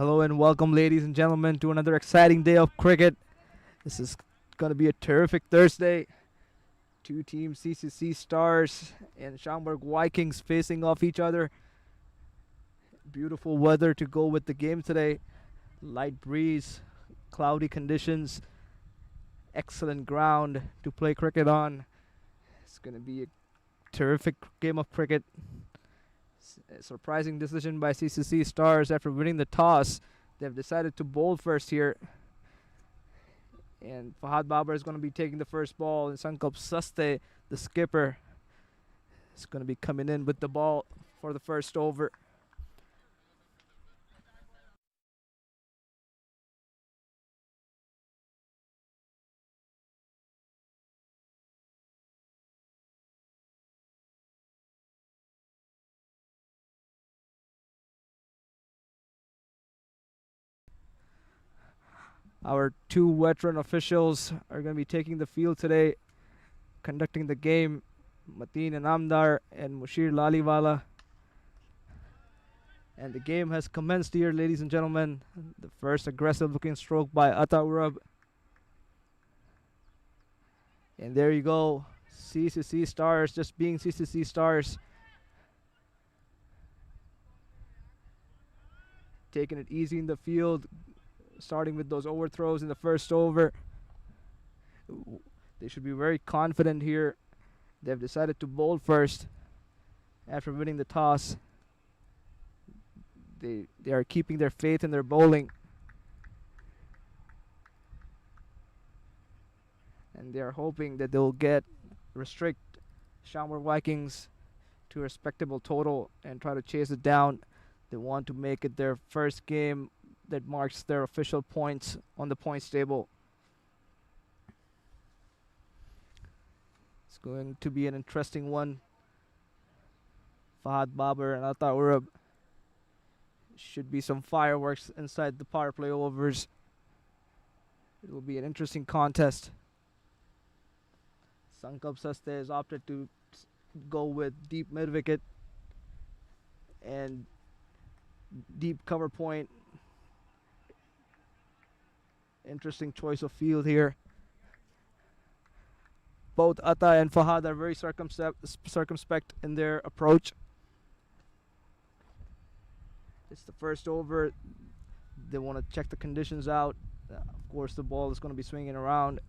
Hello and welcome, ladies and gentlemen, to another exciting day of cricket. This is going to be a terrific Thursday. Two teams, CCC Stars and Schaumburg Vikings, facing off each other. Beautiful weather to go with the game today. Light breeze, cloudy conditions, excellent ground to play cricket on. It's going to be a terrific game of cricket. A surprising decision by CCC Stars after winning the toss. They've decided to bowl first here. And Fahad Babar is going to be taking the first ball. And Sankap Saste, the skipper, is going to be coming in with the ball for the first over. Our two veteran officials are going to be taking the field today, conducting the game. Mateen Anamdar and Mushir Laliwala. And the game has commenced here, ladies and gentlemen. The first aggressive looking stroke by Atta Urab. And there you go. CCC Stars just being CCC Stars. Taking it easy in the field. Starting with those overthrows in the first over. They should be very confident here. They've decided to bowl first after winning the toss. They are keeping their faith in their bowling. And they are hoping that they'll restrict Schaumburg Vikings to a respectable total and try to chase it down. They want to make it their first game that marks their official points on the points table. It's going to be an interesting one. Fahad Babar and Atta Urab. Should be some fireworks inside the power play overs. It will be an interesting contest. Sankap Saste has opted to go with deep mid wicket and deep cover point. Interesting choice of field here. Both Atta and Fahad are very circumspect in their approach. It's the first over. They want to check the conditions out. Of course, the ball is going to be swinging around.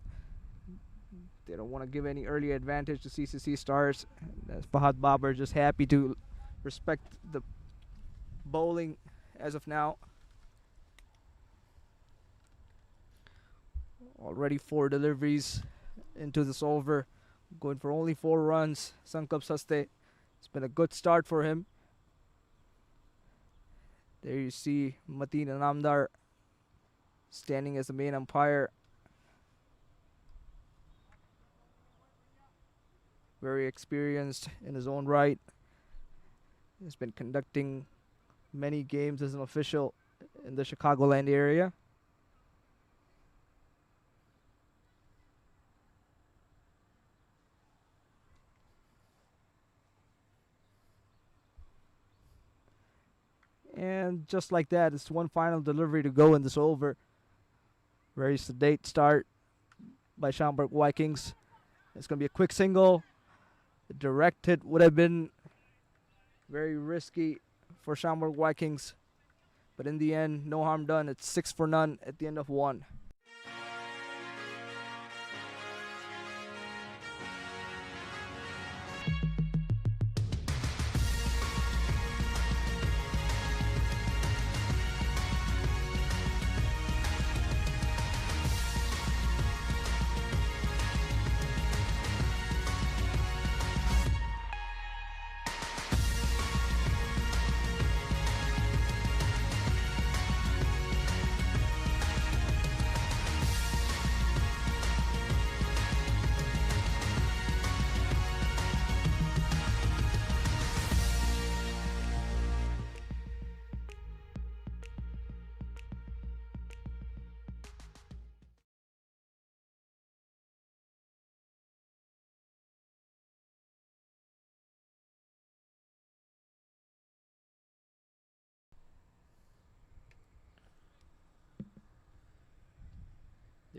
They don't want to give any early advantage to CCC Stars. Fahad Babar just happy to respect the bowling as of now. Already 4 deliveries into this over. Going for only 4 runs. Sankap Saste. It's been a good start for him. There you see Mateen Anamdar standing as the main umpire. Very experienced in his own right. He's been conducting many games as an official in the Chicagoland area. And just like that, it's one final delivery to go in this over. Very sedate start by Schaumburg Vikings. It's going to be a quick single. A direct hit would have been very risky for Schaumburg Vikings. But in the end, no harm done. It's 6 for none at the end of 1.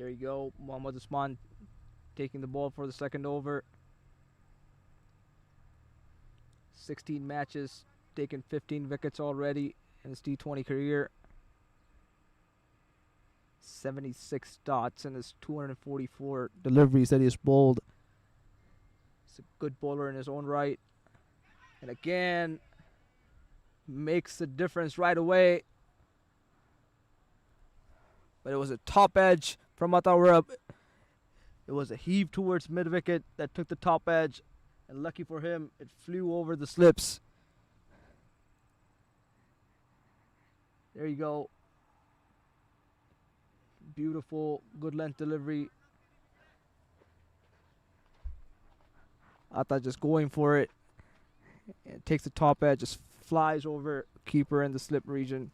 There you go. Mohammad Usman taking the ball for the second over. 16 matches, taken 15 wickets already in his T20 career. 76 dots in his 244 deliveries that he's bowled. He's a good bowler in his own right. And again, makes the difference right away. But it was a top edge from Atawarab. It was a heave towards mid-wicket that took the top edge. And lucky for him, it flew over the slips. There you go. Beautiful, good length delivery. Ata just going for it. It takes the top edge, just flies over keeper in the slip region.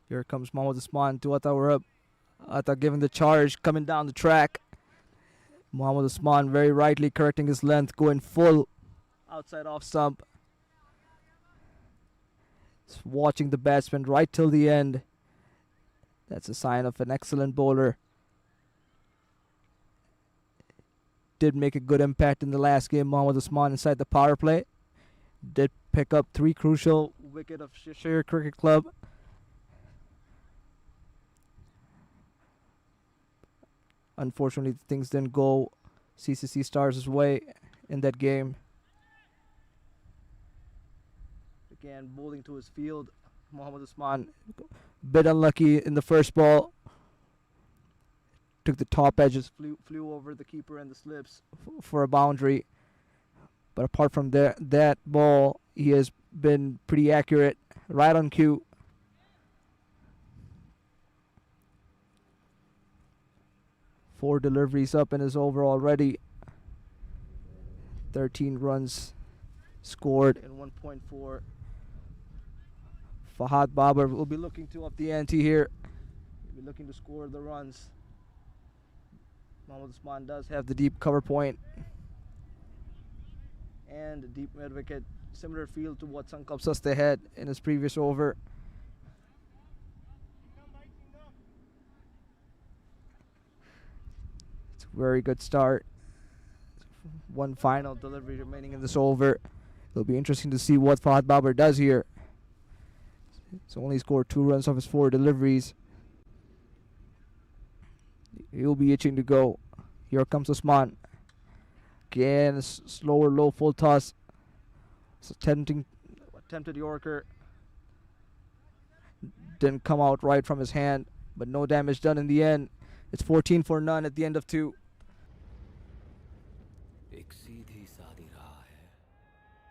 Here comes Mohammad Usman to Atawarab. Ata giving the charge, coming down the track. Mohammad Usman very rightly correcting his length, going full outside off stump. Just watching the batsman right till the end. That's a sign of an excellent bowler. Did make a good impact in the last game. Mohammad Usman inside the power play. Did pick up 3 crucial wickets of Cheshire Cricket Club. Unfortunately, things didn't go CCC Stars' way in that game. Again, bowling to his field. Mohammad Usman, bit unlucky in the first ball. Took the top edges, flew over the keeper and the slips for a boundary. But apart from that ball, he has been pretty accurate, right on cue. Four deliveries up in his over already. 13 runs scored in 1.4. Fahad Babar will be looking to up the ante here. He'll be looking to score the runs. Mohammad Usman does have the deep cover point and a deep mid wicket. Similar field to what Sankap Saste had in his previous over. It's a very good start. One final delivery remaining in this over. It'll be interesting to see what Fahad Babar does here. He's only scored 2 runs off his 4 deliveries. He'll be itching to go. Here comes Usman. Again, slower, low, full toss. It's attempted Yorker. Didn't come out right from his hand, but no damage done in the end. It's 14 for none at the end of 2. एक सीधी सादी राह है,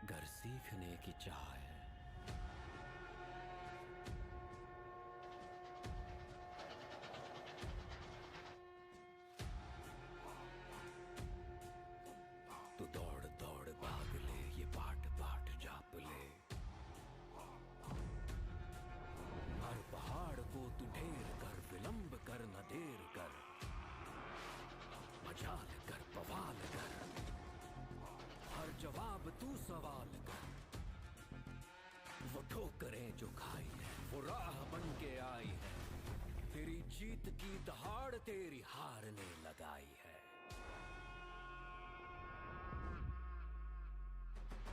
गर सीखने की चाह है। तू दौड़ दौड़ भाग ले, ये बाट बाट जाप ले। हर पहाड़ को तू ढेर कर, विलंब कर न देर कर। मजाल कर, बवाल कर। हर जवाब तू सवाल कर। वो ठोकरें जो खाई है, वो राह बन के आई है। तेरी जीत की दहाड़ तेरी हार ने लगाई है।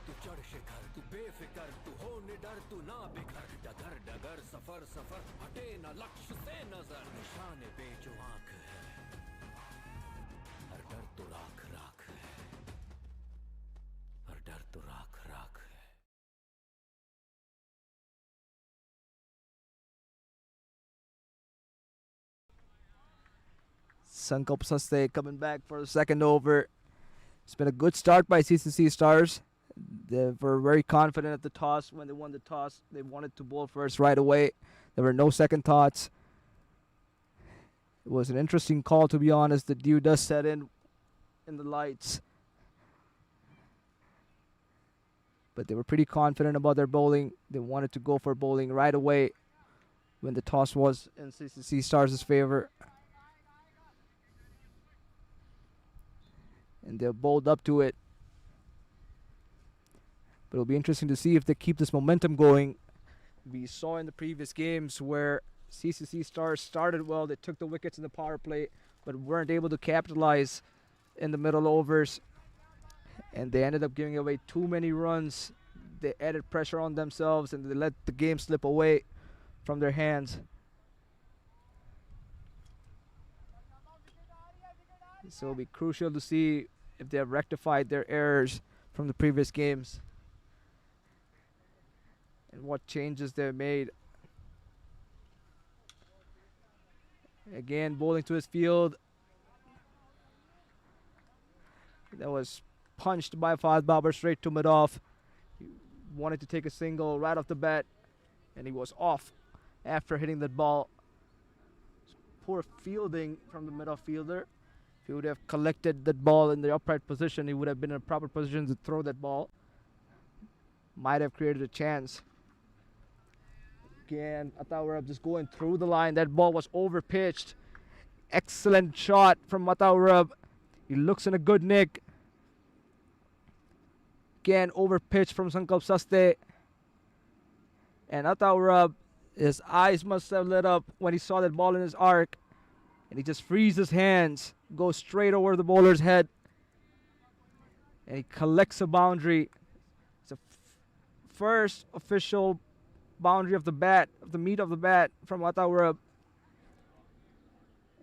तू चढ़ शिखर, तू बेफिकर, तू हो निडर, तू ना बिखर। डगर डगर, सफर सफर, हटे ना लक्ष्य से नजर। निशाने पे जो आंख है, हर डर तो राख राख है। हर डर तो राख राख है। Sankalp Saste coming back for the second over. It's been a good start by CCC Stars. They were very confident at the toss. When they won the toss, they wanted to bowl first right away. There were no second thoughts. It was an interesting call, to be honest. The dew does set in the lights. But they were pretty confident about their bowling. They wanted to go for bowling right away when the toss was in CCC Stars' favor. And they bowled up to it. But it'll be interesting to see if they keep this momentum going. We saw in the previous games where CCC Stars started well. They took the wickets in the power play, but weren't able to capitalize in the middle overs. And they ended up giving away too many runs. They added pressure on themselves, and they let the game slip away from their hands. So it'll be crucial to see if they have rectified their errors from the previous games and what changes they've made. Again, bowling to his field. That was punched by Fahad Babar straight to mid-off. He wanted to take a single right off the bat, and he was off after hitting that ball. Poor fielding from the mid-off fielder. If he would have collected that ball in the upright position, he would have been in a proper position to throw that ball. Might have created a chance. Again, Ataurab just going through the line. That ball was over-pitched. Excellent shot from Ataurab. He looks in a good nick. Again, over-pitched from Sankalp Saste. And Ataurab, his eyes must have lit up when he saw that ball in his arc. And he just frees his hands, goes straight over the bowler's head. And he collects a boundary. It's a first official boundary of the bat, of the meat of the bat from Ataurab.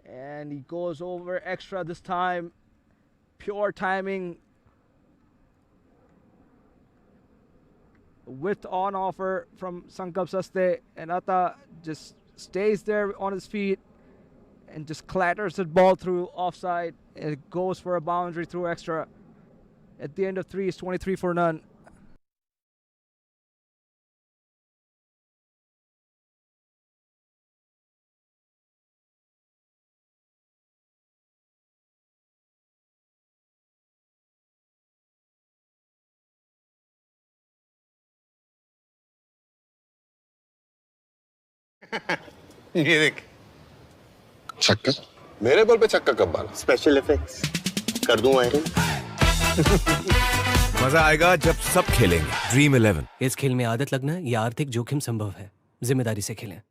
And he goes over extra this time. Pure timing. Width on offer from Sankalp Saste, and Atta just stays there on his feet and just clatters the ball through offside. And it goes for a boundary through extra. At the end of 3, it's 23 for none. ये देख छक्का मेरे ball पे छक्का कब मारा special effects कर दूं वायरल मजा आएगा जब सब खेलेंगे ड्रीम 11। इस खेल में आदत लगना या आर्थिक जोखिम संभव है। जिम्मेदारी से खेलें।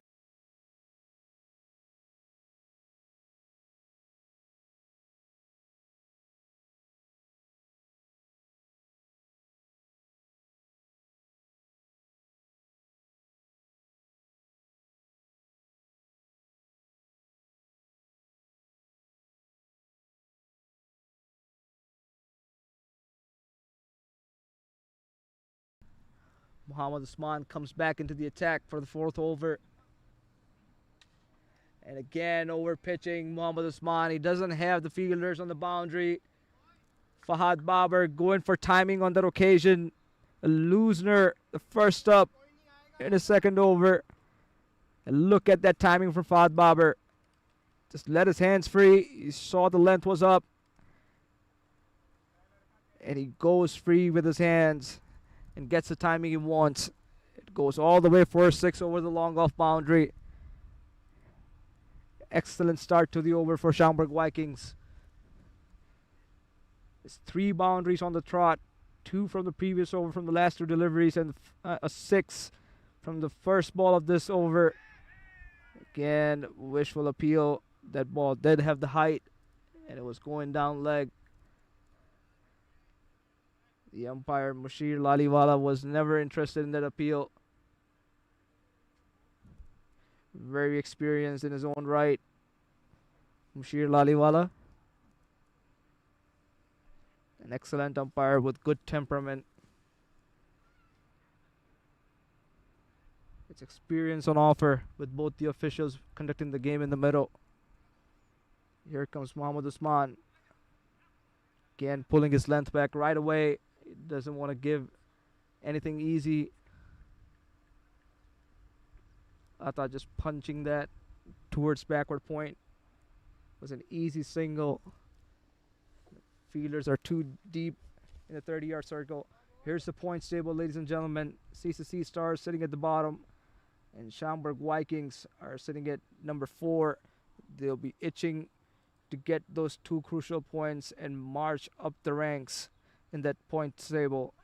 Muhammad Usman comes back into the attack for the fourth over. And again, over pitching Muhammad Usman. He doesn't have the fielders on the boundary. Fahad Babar going for timing on that occasion. Loosner, the first up in the second over. And look at that timing from Fahad Babar. Just let his hands free. He saw the length was up. And he goes free with his hands and gets the timing he wants. It goes all the way for a 6 over the long off boundary. Excellent start to the over for Schaumburg Vikings. It's 3 boundaries on the trot. 2 from the previous over from the last 2 deliveries, and a 6 from the first ball of this over. Again, wishful appeal. That ball did have the height, and it was going down leg. The umpire, Mushir Laliwala, was never interested in that appeal. Very experienced in his own right. Mushir Laliwala. An excellent umpire with good temperament. It's experience on offer with both the officials conducting the game in the middle. Here comes Mohammad Usman. Again, pulling his length back right away. He doesn't want to give anything easy. I thought just punching that towards backward point was an easy single. Fielders are too deep in the 30-yard circle. Here's the points table, ladies and gentlemen. CCC Stars sitting at the bottom, and Schaumburg Vikings are sitting at number 4. They'll be itching to get those 2 crucial points and march up the ranks in that points table.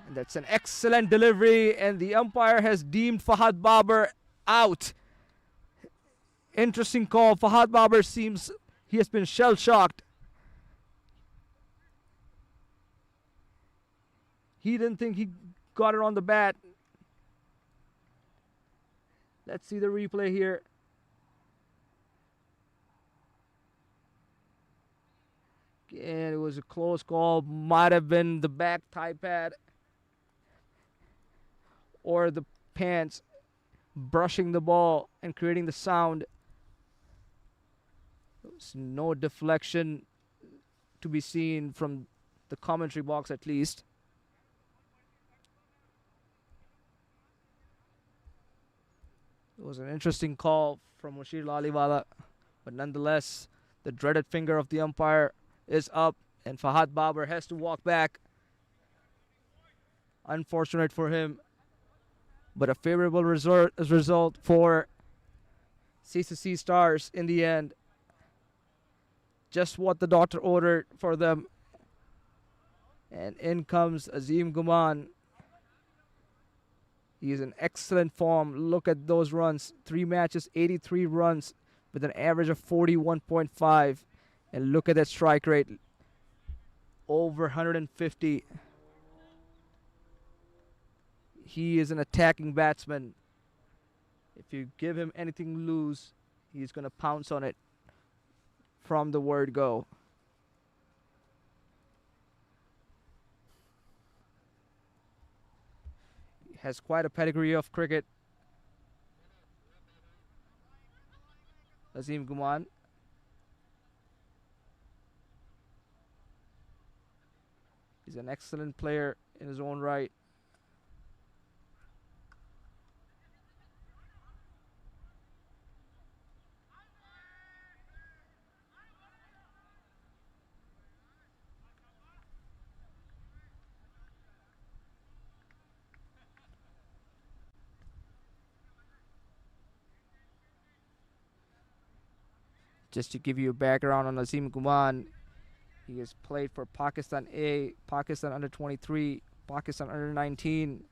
And that's an excellent delivery, and the umpire has deemed Fahad Babar out. Interesting call. Fahad Babar seems he has been shell-shocked. He didn't think he got it on the bat. Let's see the replay here. And it was a close call. Might have been the back tie pad or the pants brushing the ball and creating the sound. There was no deflection to be seen from the commentary box, at least. It was an interesting call from Mushir Laliwala, but nonetheless, the dreaded finger of the umpire is up, and Fahad Babar has to walk back. Unfortunate for him, but a favorable result for CCC Stars in the end. Just what the doctor ordered for them. And in comes Azim Guman. He is in excellent form. Look at those runs. 3 matches, 83 runs with an average of 41.5. And look at that strike rate. Over 150. He is an attacking batsman. If you give him anything loose, he's going to pounce on it from the word go. Has quite a pedigree of cricket. Azim Guman. He's an excellent player in his own right. Just to give you a background on Azim Guman, he has played for Pakistan A, Pakistan under 23, Pakistan under 19.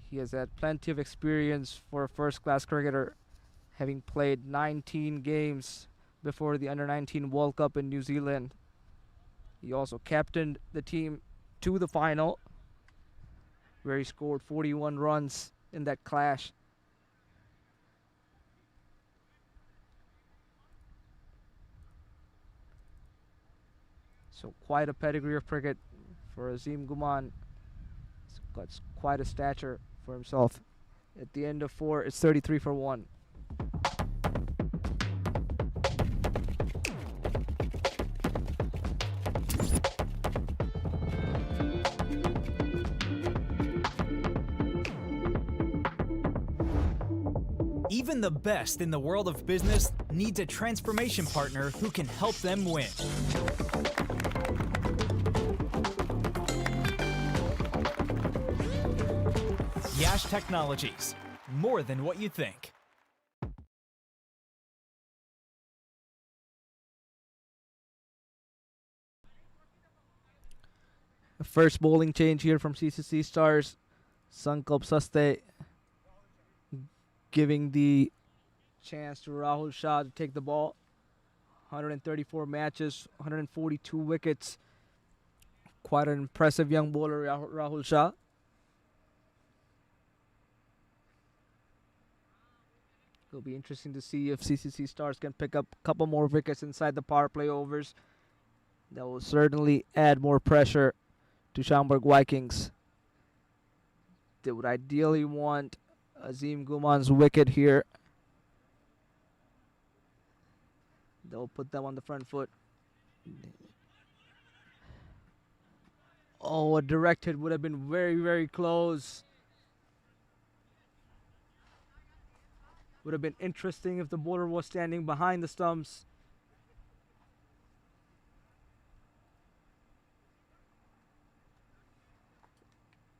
He has had plenty of experience for a first-class cricketer, having played 19 games before the under 19 World Cup in New Zealand. He also captained the team to the final, where he scored 41 runs in that clash. So quite a pedigree of cricket for Azim Guman. He's got quite a stature for himself. At the end of 4, it's 33 for 1. Even the best in the world of business needs a transformation partner who can help them win. Yash Technologies, more than what you think. The first bowling change here from CCC Stars. Sankalp Saste giving the chance to Rahul Shah to take the ball. 134 matches, 142 wickets. Quite an impressive young bowler, Rahul Shah. It'll be interesting to see if CCC Stars can pick up a couple more wickets inside the power play overs. That will certainly add more pressure to Schaumburg Vikings. They would ideally want Azim Guman's wicket here. They'll put them on the front foot. Oh, a direct hit would have been very, very close. Would have been interesting if the bowler was standing behind the stumps.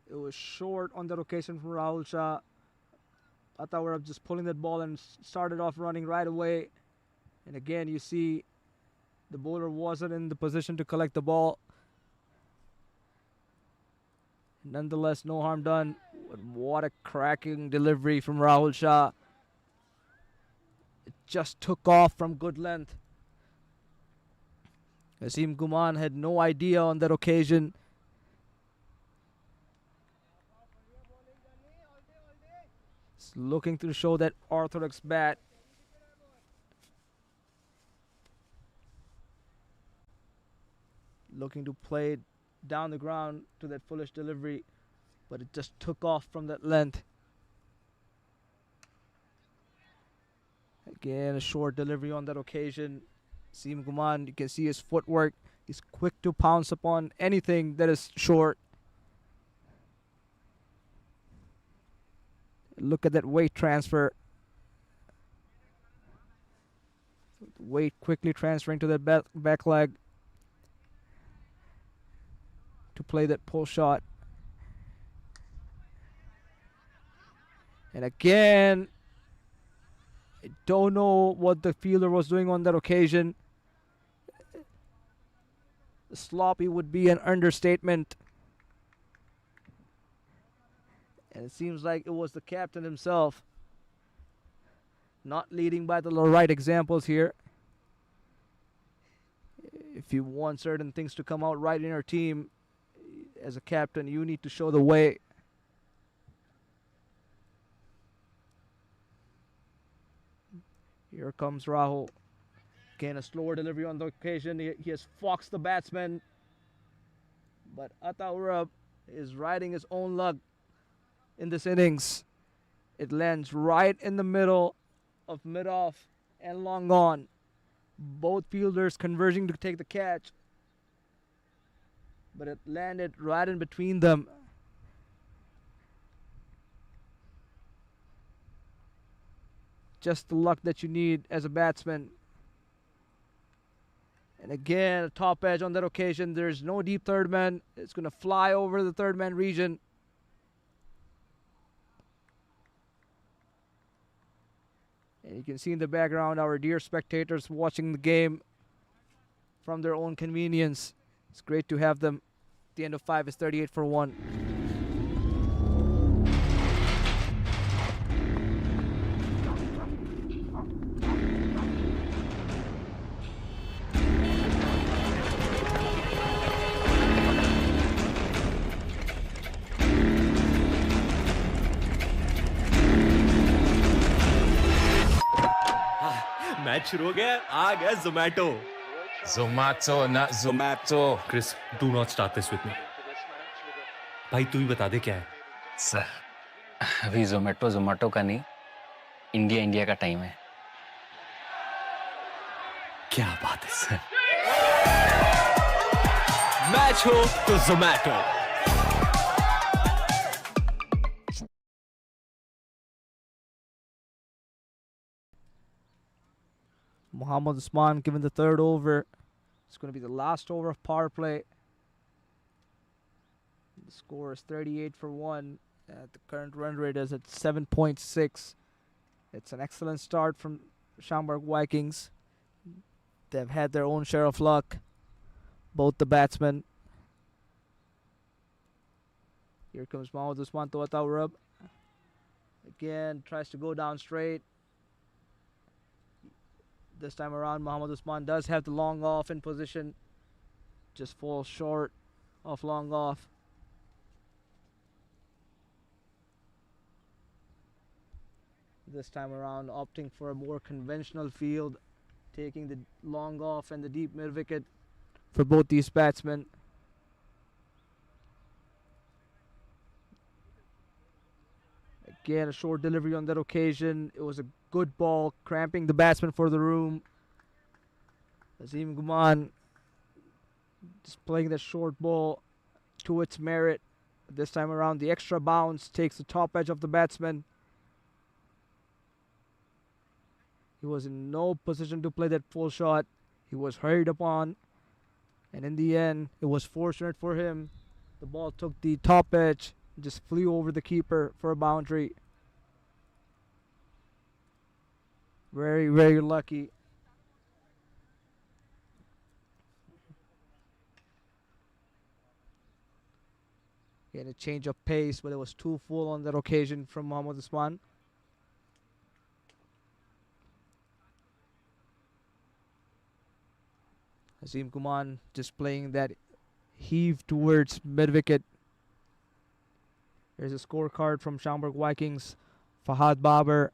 It was short on that occasion from Rahul Shah. I thought we were just pulling that ball and started off running right away. And again, you see the bowler wasn't in the position to collect the ball. Nonetheless, no harm done. What a cracking delivery from Rahul Shah. It just took off from good length. Asim Guman had no idea on that occasion. He's looking to show that orthodox bat. Looking to play it down the ground to that foolish delivery, but it just took off from that length. Again, a short delivery on that occasion. Asim Guman, you can see his footwork. He's quick to pounce upon anything that is short. Look at that weight transfer. Weight quickly transferring to the back leg to play that pull shot. And again, I don't know what the fielder was doing on that occasion. Sloppy would be an understatement. And it seems like it was the captain himself not leading by the right examples here. If you want certain things to come out right in your team, as a captain, you need to show the way. Here comes Rahul. Again, a slower delivery on the occasion. He has foxed the batsman. But Ataurab is riding his own luck in this innings. It lands right in the middle of mid-off and long on. Both fielders converging to take the catch. But it landed right in between them. Just the luck that you need as a batsman. And again, a top edge on that occasion. There's no deep third man. It's going to fly over the third man region. And you can see in the background our dear spectators watching the game from their own convenience. It's great to have them. The end of 5 is 38 for 1. Match शुरू हो गया आ गया Zomato Zomato, not Zomato. Chris do not start this with me भाई तू ही बता दे क्या है सर अभी जोमेटो का नहीं इंडिया का टाइम है क्या बात है सर मैच हो तो Zomato Muhammad Usman given the third over. It's going to be the last over of power play. The score is 38 for 1. The current run rate is at 7.6. It's an excellent start from Schaumburg Vikings. They've had their own share of luck, both the batsmen. Here comes Muhammad Usman to Ataurab. Again, tries to go down straight. This time around, Muhammad Usman does have the long off in position. Just falls short of long off. This time around, opting for a more conventional field, taking the long off and the deep mid wicket for both these batsmen. Again, a short delivery on that occasion. It was a good ball, cramping the batsman for the room. Azim Guman just playing the short ball to its merit. This time around, the extra bounce takes the top edge of the batsman. He was in no position to play that full shot. He was hurried upon. And in the end, it was fortunate for him. The ball took the top edge, just flew over the keeper for a boundary. Very, very lucky. He had a change of pace, but it was too full on that occasion from Mohammad Usman. Azim Kuman just playing that heave towards mid-wicket. There's a scorecard from Schaumburg Vikings. Fahad Babar.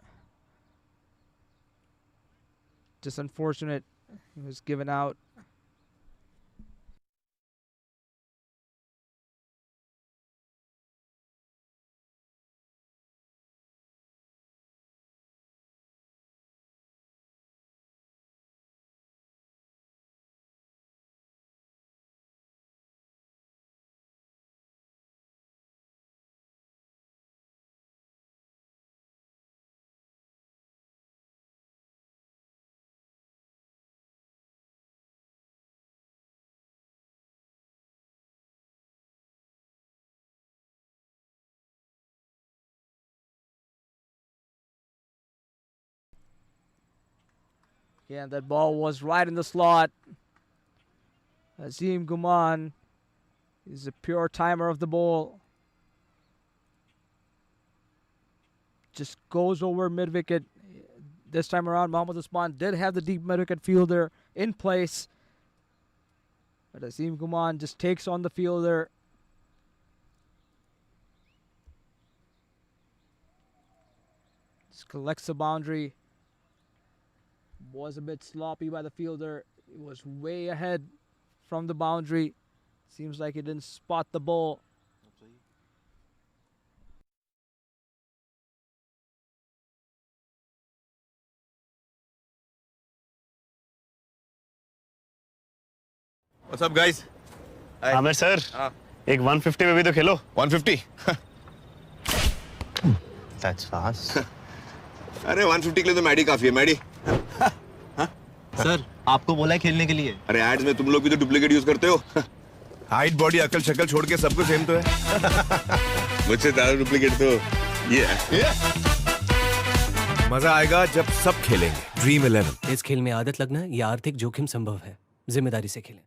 Just unfortunate. He was given out. Yeah, that ball was right in the slot. Azim Guman is a pure timer of the ball. Just goes over mid-wicket. This time around, Mohammad Usman did have the deep mid-wicket fielder in place. But Azim Guman just takes on the fielder. Just collects the boundary. Was a bit sloppy by the fielder. It was way ahead from the boundary. Seems like he didn't spot the ball. What's up, guys? Aamir sir एक 150 में भी तो खेलो 150? That's fast. अरे 150 के लिए तो Maddie काफी है, मैडी। सर आपको बोला है खेलने के लिए। अरे एड्स में तुम लोग भी तो डुप्लीकेट यूज करते हो। हाइट, बॉडी, अकल, शक्ल छोड़ के सब कुछ सेम तो है। मुझसे ज्यादा डुप्लीकेट तो ये है। मजा आएगा जब सब खेलेंगे। ड्रीम 11। इस खेल में आदत लगना या आर्थिक जोखिम संभव है। जिम्मेदारी से खेलें।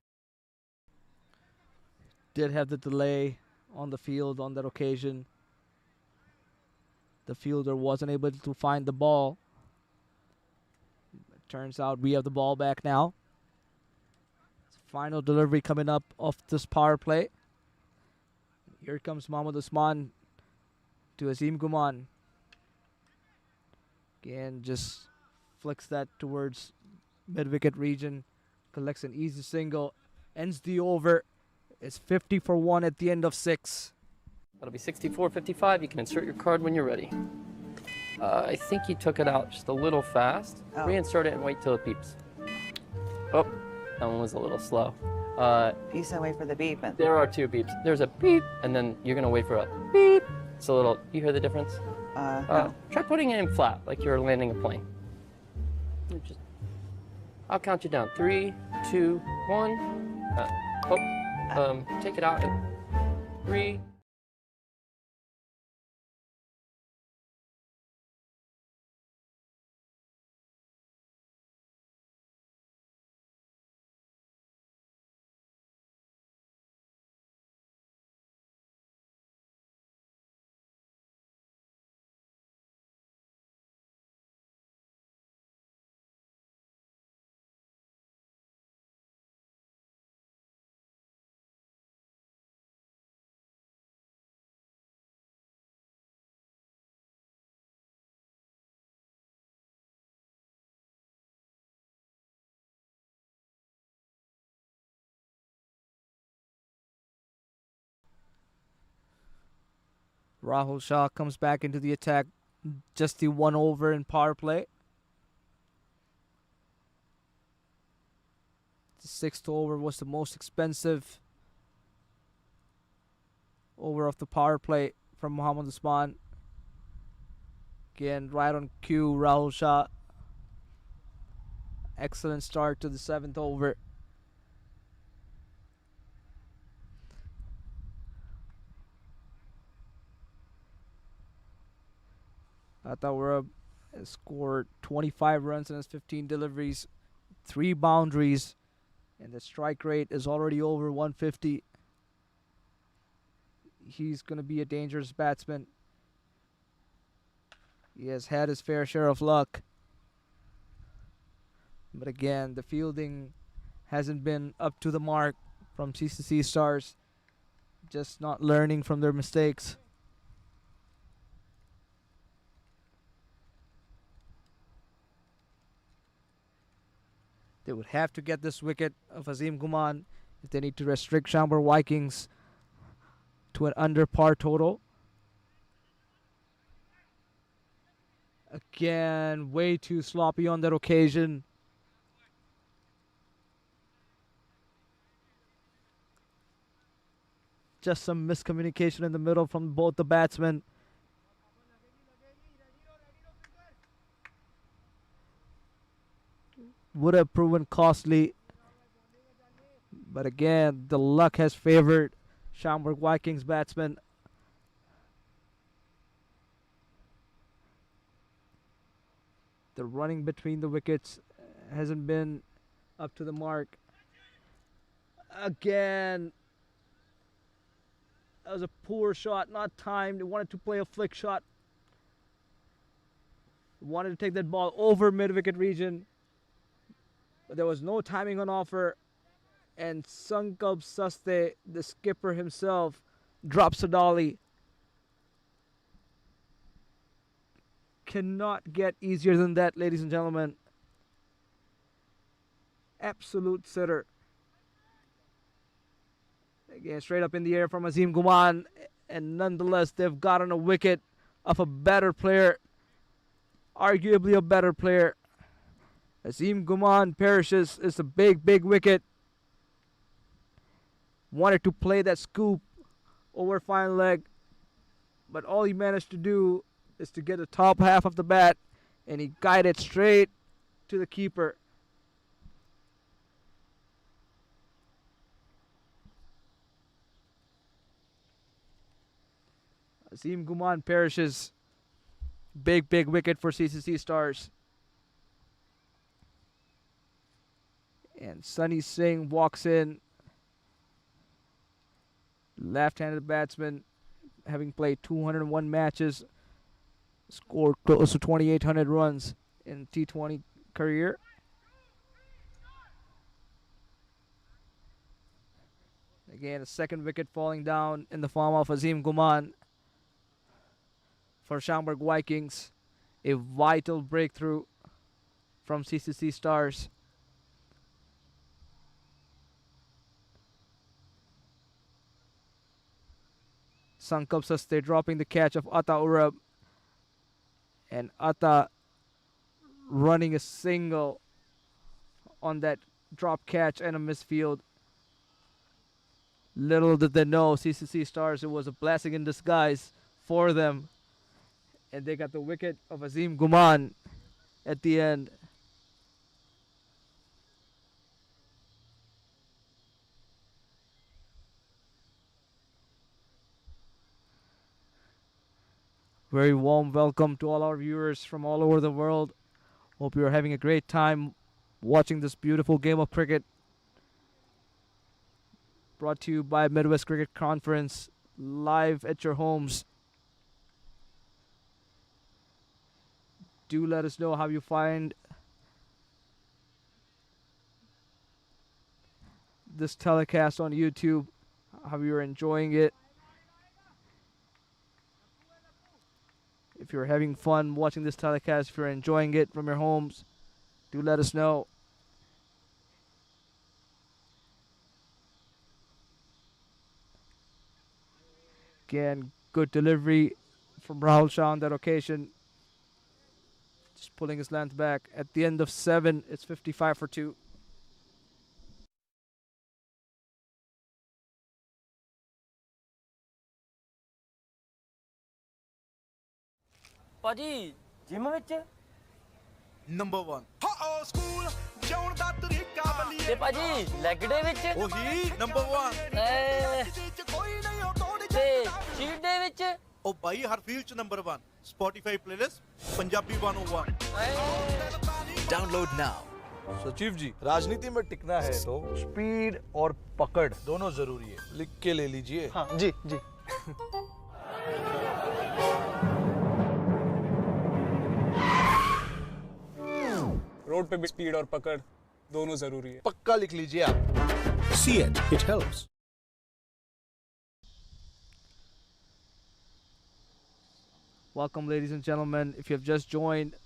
Did have the delay on the field on that occasion. The fielder wasn't able to find the ball. Turns out we have the ball back now. Final delivery coming up of this power play. Here comes Mohammad Usman to Azim Guman. Again, just flicks that towards mid-wicket region. Collects an easy single. Ends the over. It's 50 for 1 at the end of 6. That'll be 64-55. You can insert your card when you're ready. I think he took it out just a little fast. Reinsert it and wait till it beeps. Oh, that one was a little slow. You said wait for the beep. There are two beeps. There's a beep, and then you're going to wait for a beep. It's a little, you hear the difference? No. Try putting it in flat, like you're landing a plane. I'll count you down. 3, 2, 1. Take it out. 3. Rahul Shah comes back into the attack. Just the 1 over in power play. The 6th over was the most expensive over of the power play from Mohammad Usman. Again, right on cue, Rahul Shah. Excellent start to the 7th over. Atawara has scored 25 runs in his 15 deliveries, 3 boundaries, and the strike rate is already over 150. He's going to be a dangerous batsman. He has had his fair share of luck. But again, the fielding hasn't been up to the mark from CCC Stars. Just not learning from their mistakes. They would have to get this wicket of Azim Guman if they need to restrict Schaumburg Vikings to an under par total. Again, way too sloppy on that occasion. Just some miscommunication in the middle from both the batsmen. Would have proven costly. But again, the luck has favored Schaumburg Vikings batsmen. The running between the wickets hasn't been up to the mark. Again, that was a poor shot, not timed. They wanted to play a flick shot. Wanted to take that ball over mid-wicket region. But there was no timing on offer. And Sankab Saste, the skipper himself, drops a dolly. Cannot get easier than that, ladies and gentlemen. Absolute sitter. Again, straight up in the air from Azim Guman. And nonetheless, they've gotten a wicket of a better player. Arguably a better player. Azim Guman perishes. It's a big, big wicket. Wanted to play that scoop over fine leg. But all he managed to do is to get the top half of the bat. And he guided straight to the keeper. Azim Guman perishes. Big, big wicket for CCC Stars. And Sunny Singh walks in. Left-handed batsman, having played 201 matches, scored close to 2,800 runs in T20 career. Again, a second wicket falling down in the form of Azim Guman for Schaumburg Vikings. A vital breakthrough from CCC Stars. Sankab Saste dropping the catch of Atta Urab. And Atta running a single on that drop catch and a misfield. Little did they know, CCC Stars, it was a blessing in disguise for them. And they got the wicket of Azim Guman at the end. Very warm welcome to all our viewers from all over the world. Hope you're having a great time watching this beautiful game of cricket. Brought to you by Midwest Cricket Conference, live at your homes. Do let us know how you find this telecast on YouTube, how you're enjoying it. If you're having fun watching this telecast, if you're enjoying it from your homes, do let us know. Again, good delivery from Rahul Shah on that occasion. Just pulling his length back. At the end of 7, it's 55 for 2. ਭਾਜੀ gym ਵਿੱਚ number 1 ਹੋ school ਜਾਉਣ ਦਾ ਤਰੀਕਾ ਬਲੀਏ ਤੇ ਭਾਜੀ leg ਡੇ ਵਿੱਚ ਉਹੀ number 1 ਤੇ cheat day ਵਿੱਚ ਉਹ ਬਾਈ ਹਰ ਫੀਲਡ ਚ number 1 Spotify playlist Punjabi 101 download now. सचिव जी, राजनीति में टिकना है तो स्पीड और पकड़ दोनों जरूरी है, लिख के ले लीजिए। हाँ जी जी। रोड पे भी स्पीड और पकड़ दोनों जरूरी है, पक्का लिख लीजिए आप। See it, it helps. Welcome, ladies and gentlemen. If you have just joined,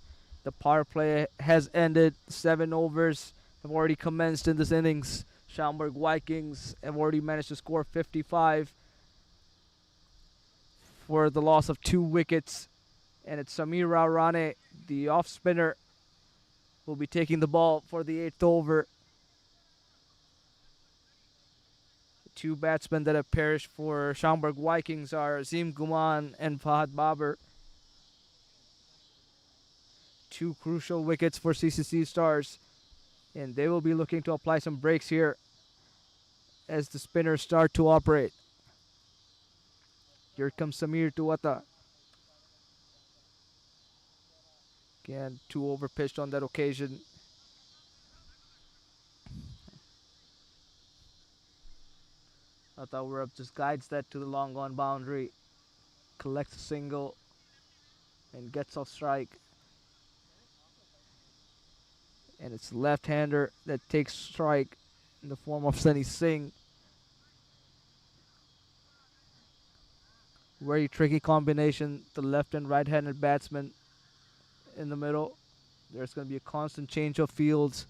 the power play has ended. 7 overs have already commenced in this innings. Schaumburg Vikings have already managed to score 55 for the loss of 2 wickets. And it's Samir Rane, the off spinner, who will be taking the ball for the 8th over. The 2 batsmen that have perished for Schaumburg Vikings are Azim Guman and Fahad Babar. 2 crucial wickets for CCC Stars, and they will be looking to apply some breaks here as the spinners start to operate. Here comes Samir Tuwata. Again, 2 over pitched on that occasion. Atawarab just guides that to the long on boundary, collects a single, and gets off strike. And it's left-hander that takes strike in the form of Sunny Singh. Very tricky combination, the left and right-handed batsman in the middle. There's going to be a constant change of fields,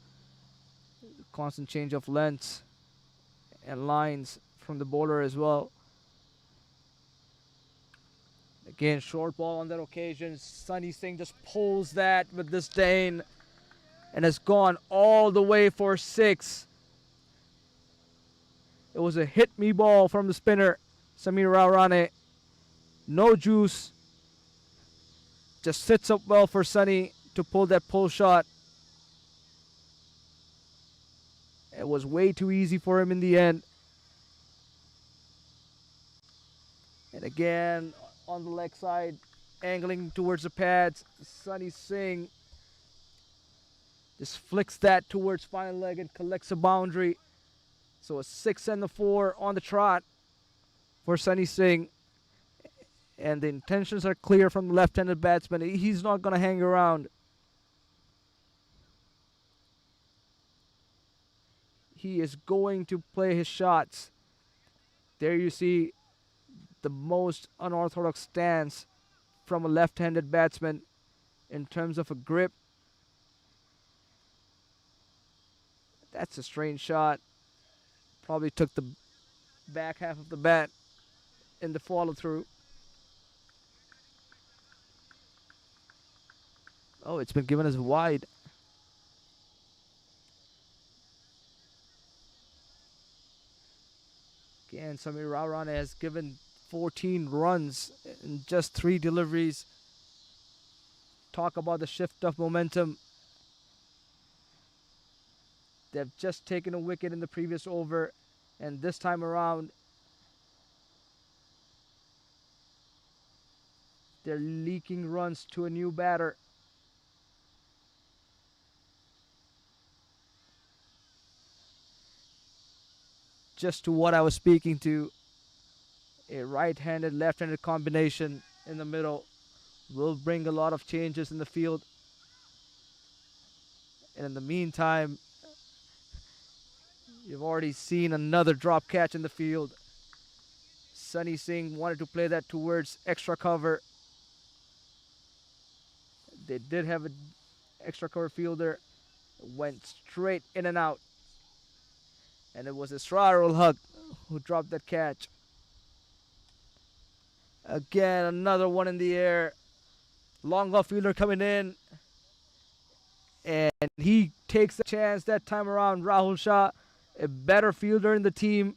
constant change of lengths and lines from the bowler as well. Again, short ball on that occasion. Sunny Singh just pulls that with disdain and has gone all the way for 6. It was a hit-me ball from the spinner, Samir Rane. No juice. Just sits up well for Sunny to pull that pull shot. It was way too easy for him in the end. And again, on the leg side, angling towards the pads, Sunny Singh just flicks that towards final leg and collects a boundary. So a 6 and a 4 on the trot for Sunny Singh. And the intentions are clear from the left-handed batsman. He's not going to hang around. He is going to play his shots. There you see the most unorthodox stance from a left-handed batsman in terms of a grip. That's a strange shot. Probably took the back half of the bat in the follow-through. Oh, it's been given as wide. Again, Samir Rane has given 14 runs in just 3 deliveries. Talk about the shift of momentum. They've just taken a wicket in the previous over, and this time around, they're leaking runs to a new batter. Just to what I was speaking to, a right-handed, left-handed combination in the middle will bring a lot of changes in the field. And in the meantime, you've already seen another drop catch in the field. Sunny Singh wanted to play that towards extra cover. They did have an extra cover fielder. Went straight in and out. And it was Israr ul Haq who dropped that catch. Again, another one in the air. Long off fielder coming in. And he takes the chance that time around. Rahul Shah, a better fielder in the team.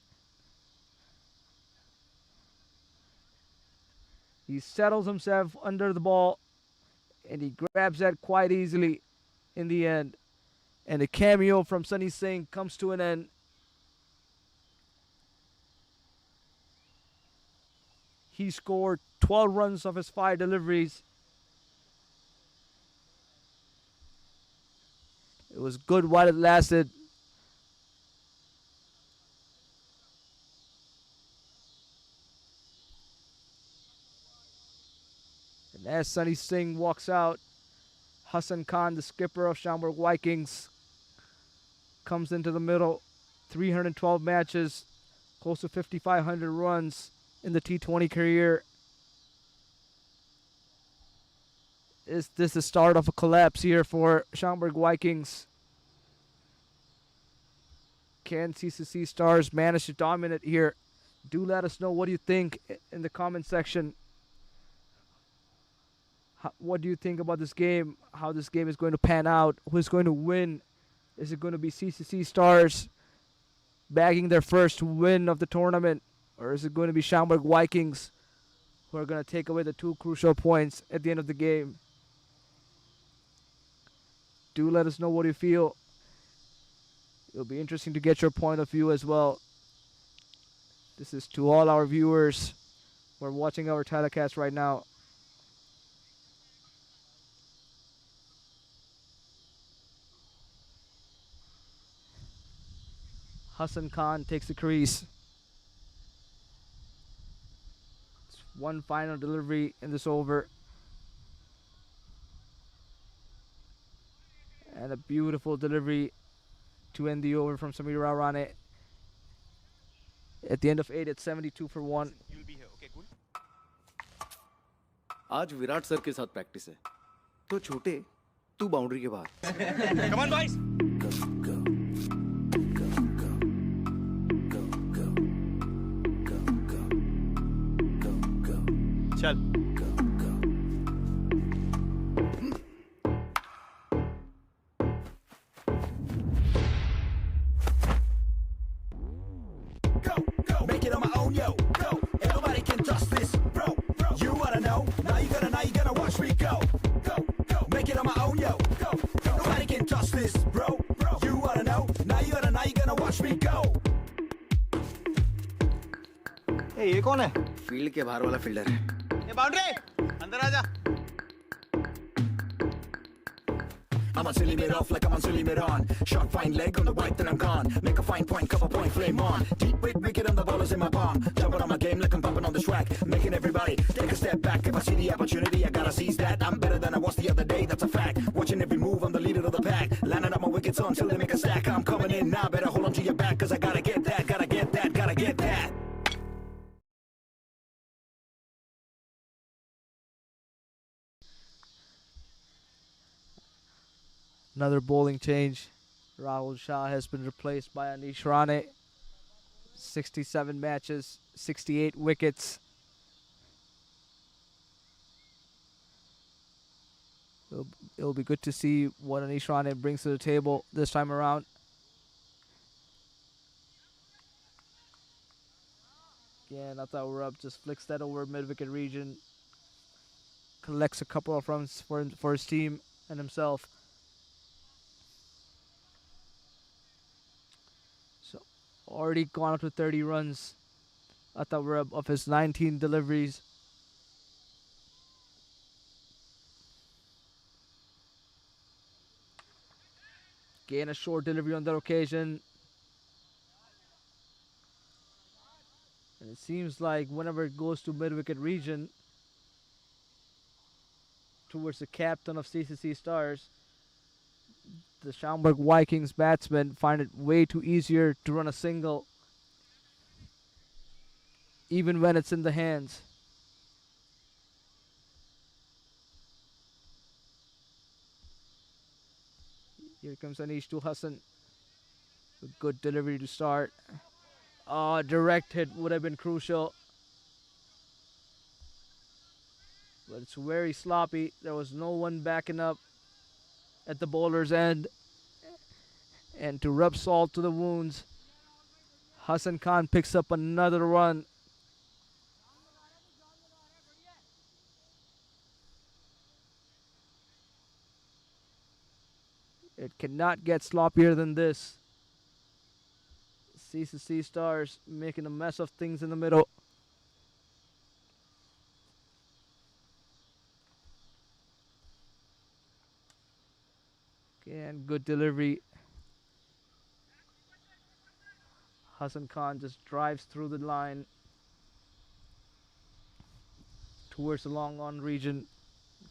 He settles himself under the ball And he grabs that quite easily in the end. And the cameo from Sunny Singh comes to an end. He scored 12 runs off his 5 deliveries. It was good while it lasted. And as Sunny Singh walks out, Hassan Khan, the skipper of Schaumburg Vikings, comes into the middle. 312 matches, close to 5,500 runs in the T20 career. Is this the start of a collapse here for Schaumburg Vikings? Can CCC Stars manage to dominate here? Do let us know what you think in the comment section. What do you think about this game? How this game is going to pan out? Who's going to win? Is it going to be CCC Stars bagging their first win of the tournament? Or is it going to be Schaumburg Vikings who are going to take away the 2 crucial points at the end of the game? Do let us know what you feel. It'll be interesting to get your point of view as well. This is to all our viewers who are watching our telecast right now. Hassan Khan takes the crease. It's one final delivery in this over. And a beautiful delivery to end the over from Samir Rane. At the end of 8, it's 72 for 1. आज Virat sir के साथ practice है तो छोटे तू boundary के बाहर come on boys चल Make it on my own, yo, go. Ain't nobody can touch this, bro. You wanna know? Now you gonna watch me go, go, go. Make it on my own, yo, go. Ain't nobody can touch this, bro. You wanna know? Now you gonna watch me go. ए ये कौन है? Field के बाहर वाला fielder है ये boundary अंदर आ जा I'm on silly mid off like I'm on silly mid on. Shot fine leg on the right, then I'm gone. Make a fine point, couple point, flame on. Deep with wicket and the ball is in my palm. Jumping on my game like I'm pumping on this track. Making everybody take a step back. If I see the opportunity, I gotta seize that. I'm better than I was the other day, that's a fact. Watching every move, I'm the leader of the pack. Landing on my wickets on till they make a stack. I'm coming in now, better hold on to your back. Cause I gotta get that, gotta get that, gotta get that. Another bowling change. Rahul Shah has been replaced by Anish Rane. 67 matches, 68 wickets. It'll be good to see what Anish Rane brings to the table this time around. Again, Ata Urab just flicks that over mid-wicket region. Collects a couple of runs for his team and himself. Already gone up to 30 runs at the rub of his 19 deliveries. Again, a short delivery on that occasion. And it seems like whenever it goes to mid-wicket region, towards the captain of CCC Stars, the Schaumburg Vikings batsmen find it way too easier to run a single, even when it's in the hands. Here comes Anish to Hassan. A good delivery to start. Direct hit would have been crucial. But it's very sloppy. There was no one backing up at the bowler's end. And to rub salt to the wounds, Hassan Khan picks up another run. It cannot get sloppier than this. CCC Stars making a mess of things in the middle. And good delivery. Hassan Khan just drives through the line towards the long on region.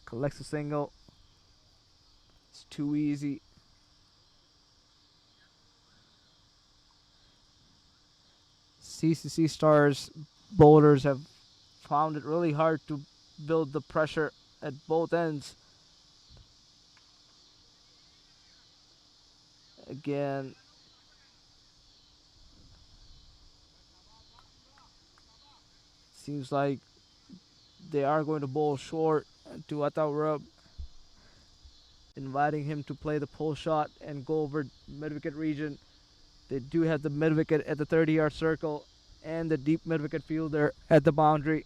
Collects a single. It's too easy. CCC Stars bowlers have found it really hard to build the pressure at both ends. Again, seems like they are going to bowl short to Ataurab, inviting him to play the pull shot and go over mid-wicket region. They do have the mid-wicket at the 30-yard circle and the deep mid-wicket fielder at the boundary.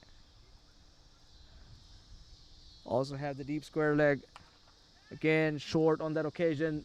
Also have the deep square leg. Again, short on that occasion.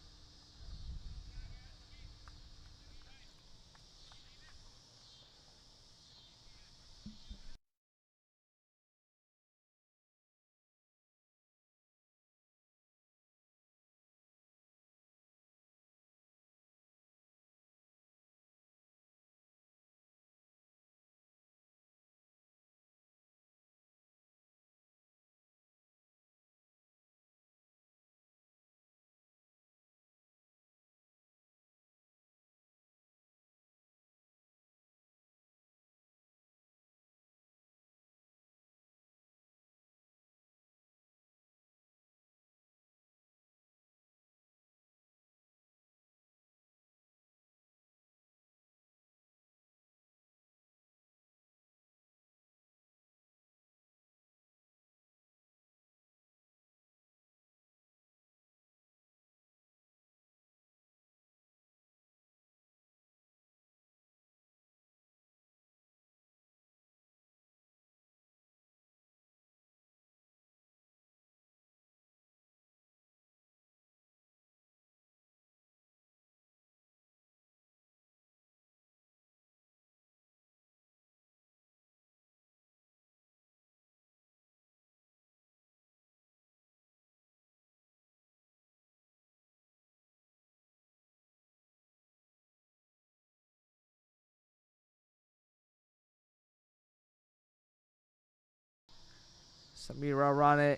Samira Rane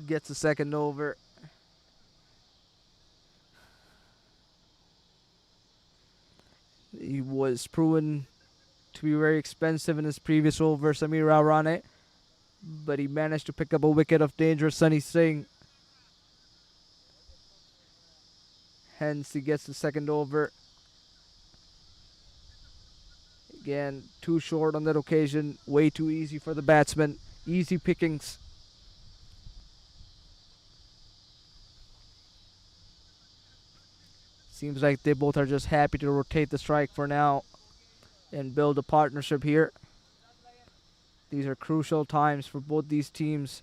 gets the second over. He was proven to be very expensive in his previous over, Samira Rane, but he managed to pick up a wicket of dangerous Sunny Singh. Hence, he gets the second over. Again, too short on that occasion. Way too easy for the batsman. Easy pickings. Seems like they both are just happy to rotate the strike for now and build a partnership here. These are crucial times for both these teams.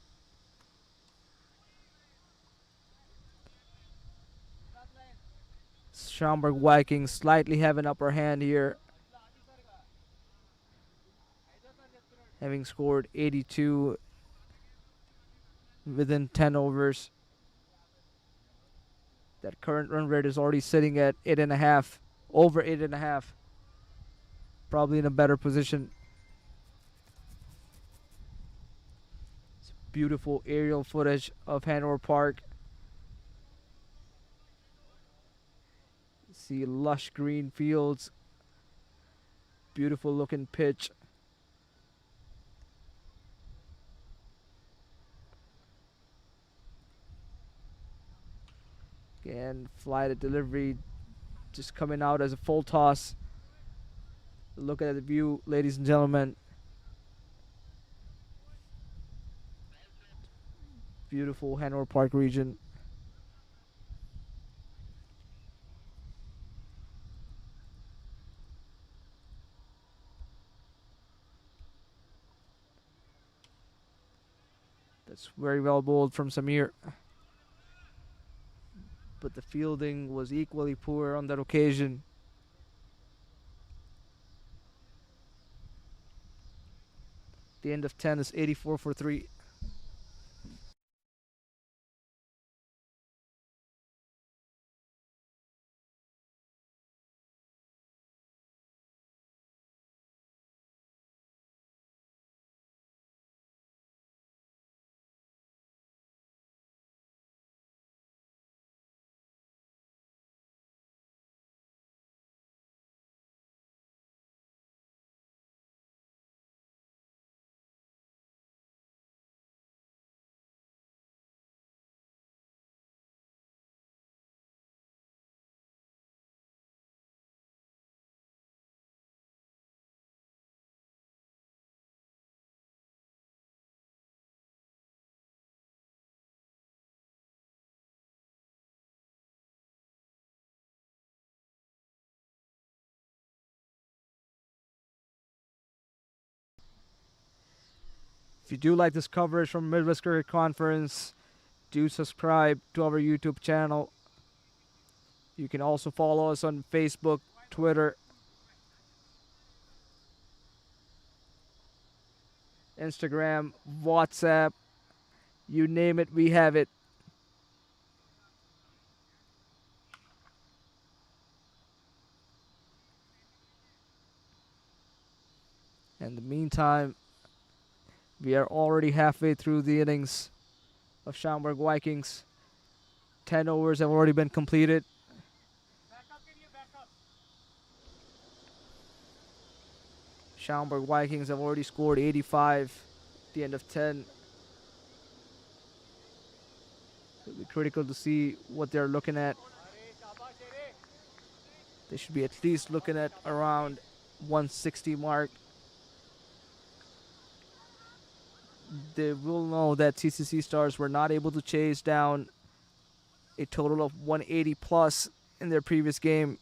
Schaumburg Vikings slightly have an upper hand here, having scored 82 within 10 overs. That current run rate is already sitting at 8.5, over 8.5. Probably in a better position. It's beautiful aerial footage of Hanover Park. See lush green fields. Beautiful looking pitch. Again, fly to delivery, just coming out as a full toss. Look at the view, ladies and gentlemen. Beautiful Hanover Park region. That's very well bowled from Samir. but the fielding was equally poor on that occasion. The end of 10 is 84 for 3. If you do like this coverage from Midwest Cricket Conference, do subscribe to our YouTube channel. You can also follow us on Facebook, Twitter, Instagram, WhatsApp. You name it, we have it. In the meantime, we are already halfway through the innings of Schaumburg Vikings. 10 overs have already been completed. Schaumburg Vikings have already scored 85 at the end of 10. It'll be critical to see what they're looking at. They should be at least looking at around 160 mark. They will know that CCC Stars were not able to chase down a total of 180 plus in their previous game.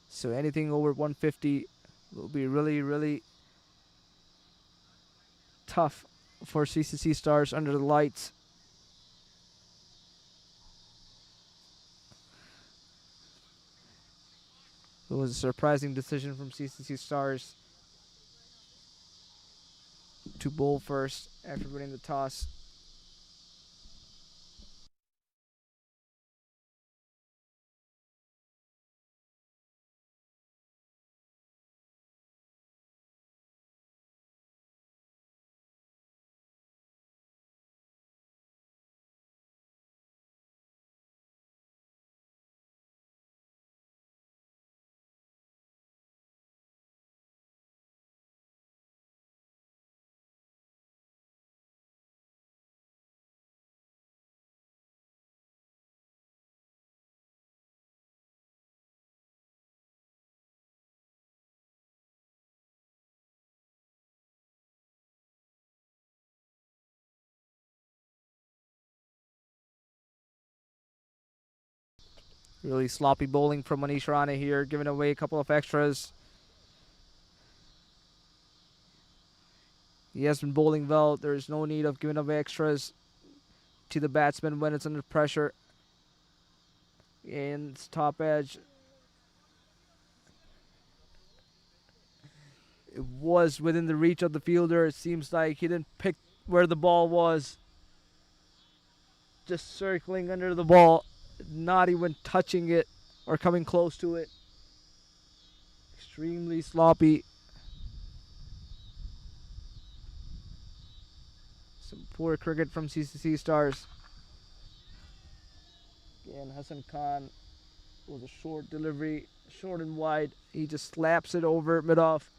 So anything over 150 will be really, really tough for CCC Stars under the lights. It was a surprising decision from CCC Stars to bowl first after winning the toss. Really sloppy bowling from Manish Rane here, giving away a couple of extras. He has been bowling well. There is no need of giving away extras to the batsman when it's under pressure. And it's top edge. It was within the reach of the fielder. It seems like he didn't pick where the ball was. Just circling under the ball, not even touching it or coming close to it. Extremely sloppy. Some poor cricket from CCC Stars. Again, Hassan Khan was a short delivery, short and wide. He just slaps it over mid-off.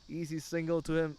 Easy single to him.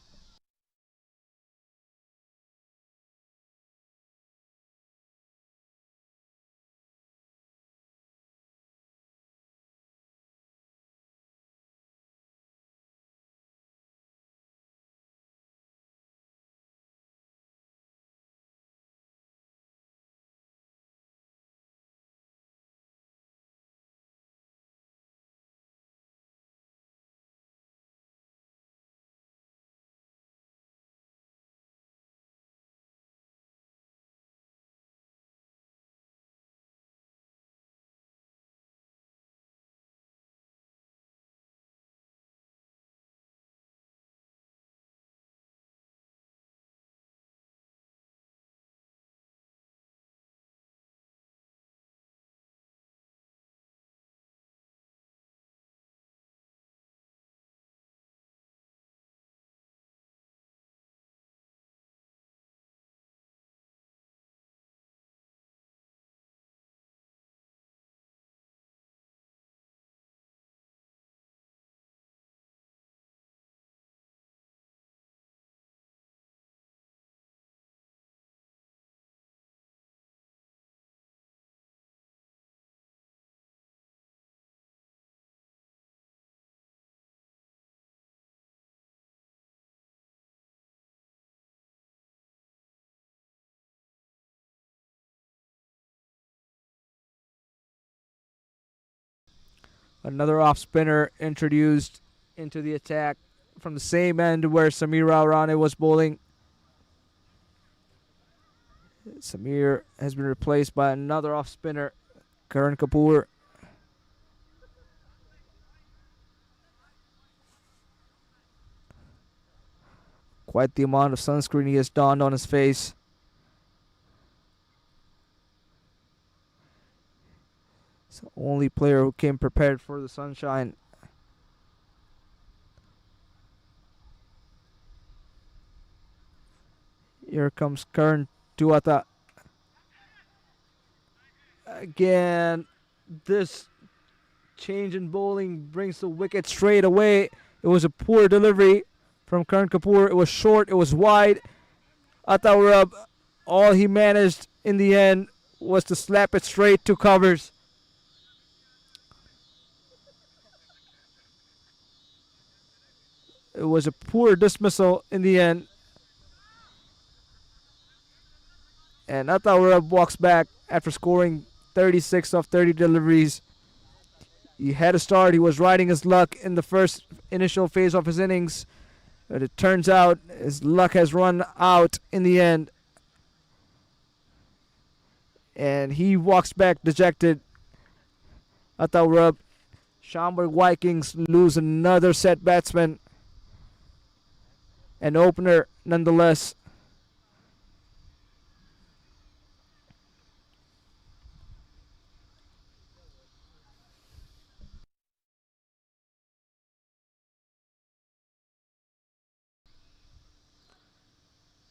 Another off spinner introduced into the attack from the same end where Samir Rane was bowling. Samir has been replaced by another off spinner, Karan Kapoor. Quite the amount of sunscreen he has donned on his face. He's the only player who came prepared for the sunshine. Here comes Karan Tuata. Again, this change in bowling brings the wicket straight away. It was a poor delivery from Karan Kapoor. It was short, it was wide. Ataurab, all he managed in the end was to slap it straight to covers. It was a poor dismissal in the end. And Ataurab walks back after scoring 36 of 30 deliveries. He had a start. He was riding his luck in the first initial phase of his innings. But it turns out his luck has run out in the end. And he walks back dejected. Ataurab. Schaumburg Vikings lose another set batsman. An opener nonetheless.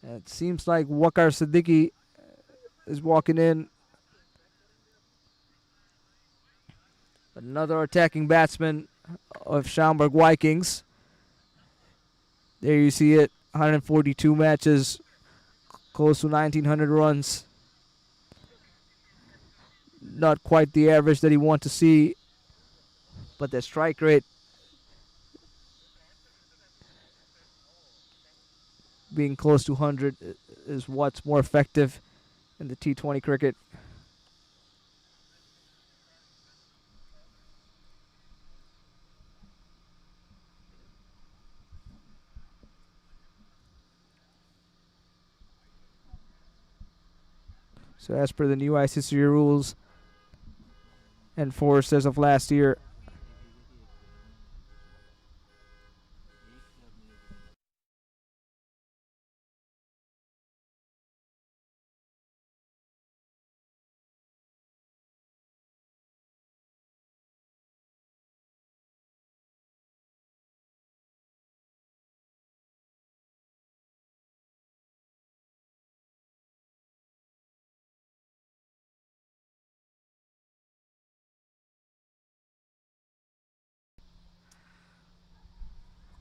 It seems like Waqar Siddiqui is walking in. Another attacking batsman of Schaumburg Vikings. There you see it. 142 matches. Close to 1,900 runs. Not quite the average that he wants to see. But the strike rate being close to 100 is what's more effective in the T20 cricket. So as per the new ICC rules enforced as of last year,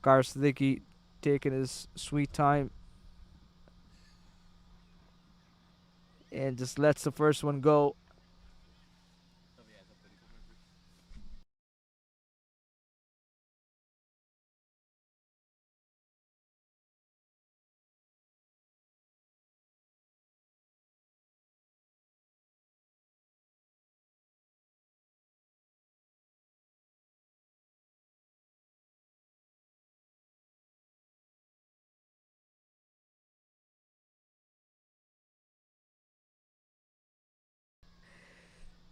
Siddiqui taking his sweet time and just lets the first one go.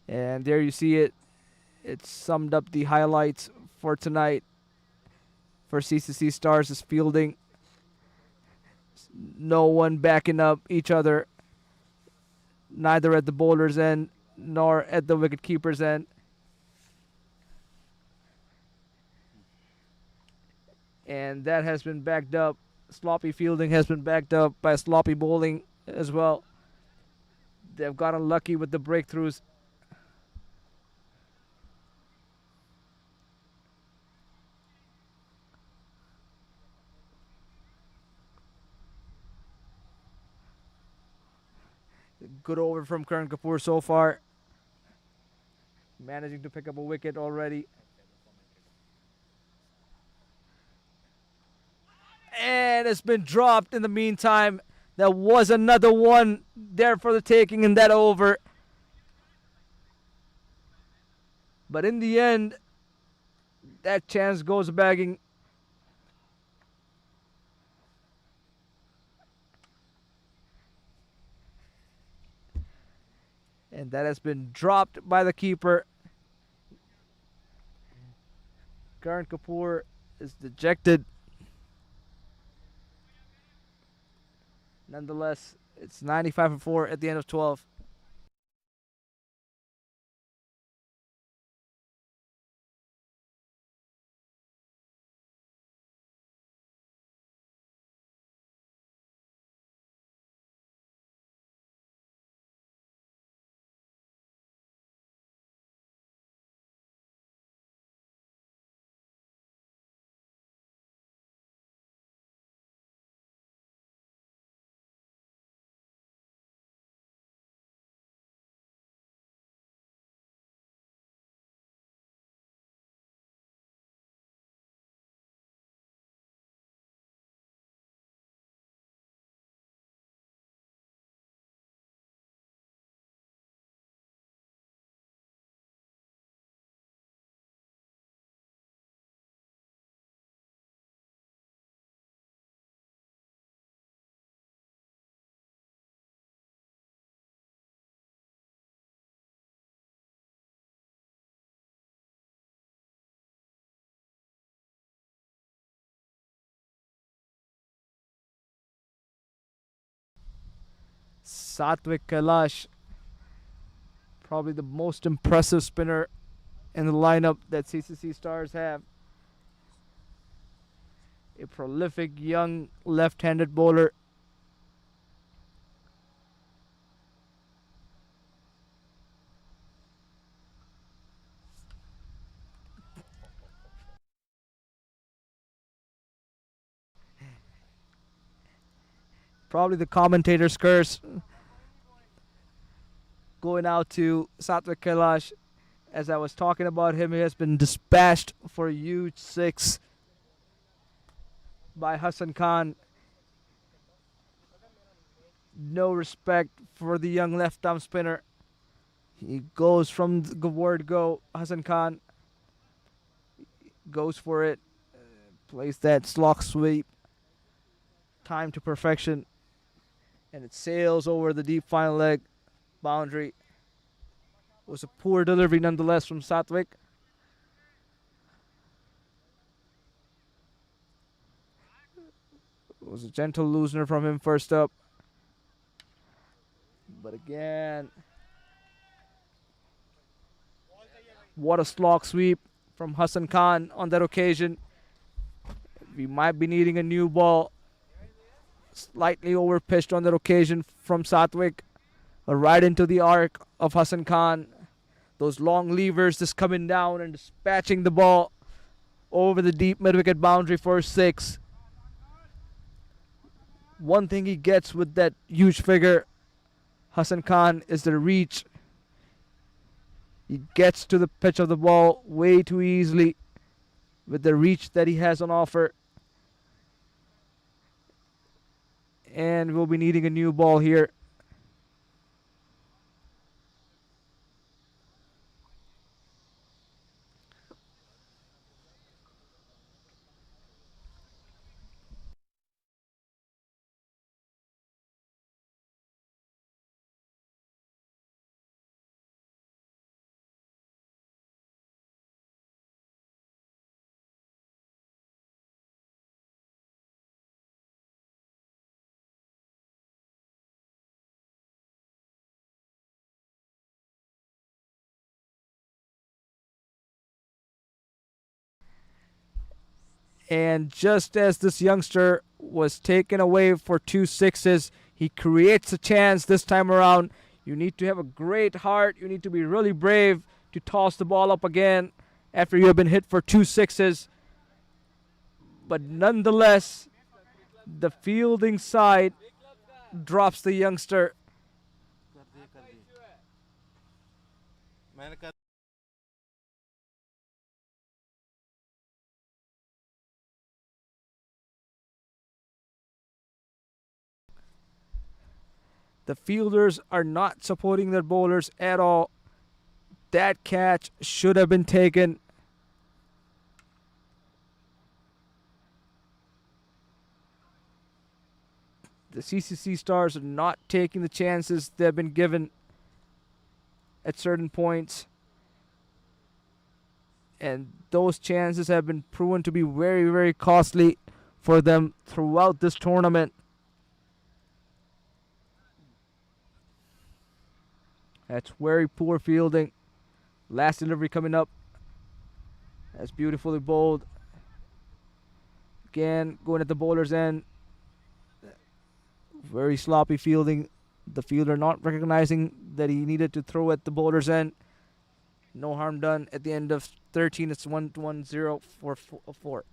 And there you see it. It summed up the highlights for tonight for CCC Stars' fielding. No one backing up each other, neither at the bowler's end nor at the wicketkeeper's end. And that has been backed up. Sloppy fielding has been backed up by sloppy bowling as well. They've gotten lucky with the breakthroughs. Good over from Karan Kapoor so far. Managing to pick up a wicket already. And it's been dropped in the meantime. There was another one there for the taking in that over. But in the end, That chance goes bagging. And that has been dropped by the keeper. Karan Kapoor is dejected. Nonetheless, it's 95-4 at the end of 12. Satvik Kailash, probably the most impressive spinner in the lineup that CCC Stars have. A prolific young left-handed bowler. Probably the commentator's curse going out to Satvik Kailash. As I was talking about him, he has been dispatched for a huge 6 by Hassan Khan. No respect for the young left-arm spinner. He goes from the word go. Hassan Khan goes for it. Plays that slog sweep. Time to perfection. And it sails over the deep final leg boundary. It was a poor delivery nonetheless from Satvik. It was a gentle loosener from him first up. But again, what a slog sweep from Hassan Khan on that occasion. We might be needing a new ball. Slightly overpitched on that occasion from Satvik. Right into the arc of Hassan Khan. Those long levers just coming down and dispatching the ball over the deep mid-wicket boundary for 6. One thing he gets with that huge figure, Hassan Khan, is the reach. He gets to the pitch of the ball way too easily with the reach that he has on offer. And we'll be needing a new ball here. And just as this youngster was taken away for 2 6s, he creates a chance this time around. You need to have a great heart. You need to be really brave to toss the ball up again after you have been hit for 2 6s. But nonetheless, the fielding side drops the youngster. The fielders are not supporting their bowlers at all. That catch should have been taken. The CCC Stars are not taking the chances they've been given at certain points. And those chances have been proven to be very, very costly for them throughout this tournament. That's very poor fielding. Last delivery coming up. That's beautifully bowled. Again, going at the bowler's end. Very sloppy fielding. The fielder not recognizing that he needed to throw at the bowler's end. No harm done. At the end of 13, it's 1-1-0 for 4.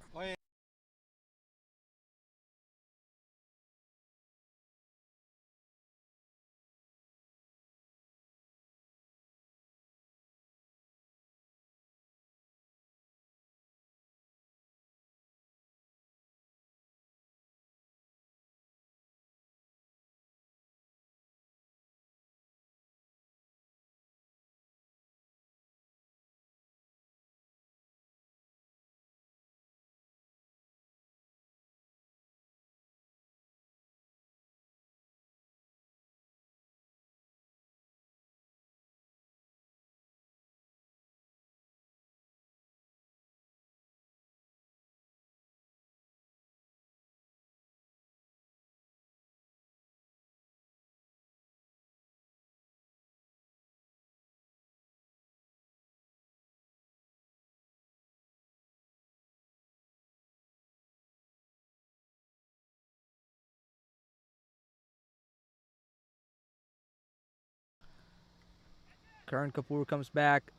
Karan Kapoor comes back.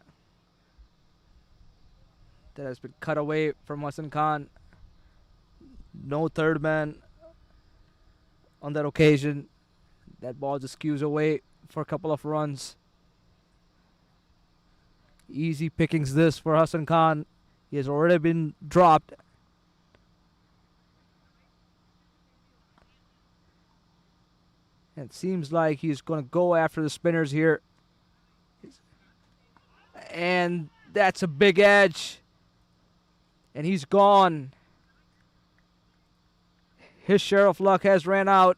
That has been cut away from Hassan Khan. No third man on that occasion. That ball just skews away for a couple of runs. Easy pickings this for Hassan Khan. He has already been dropped. And it seems like he's going to go after the spinners here. And that's a big edge. And he's gone. His share of luck has ran out.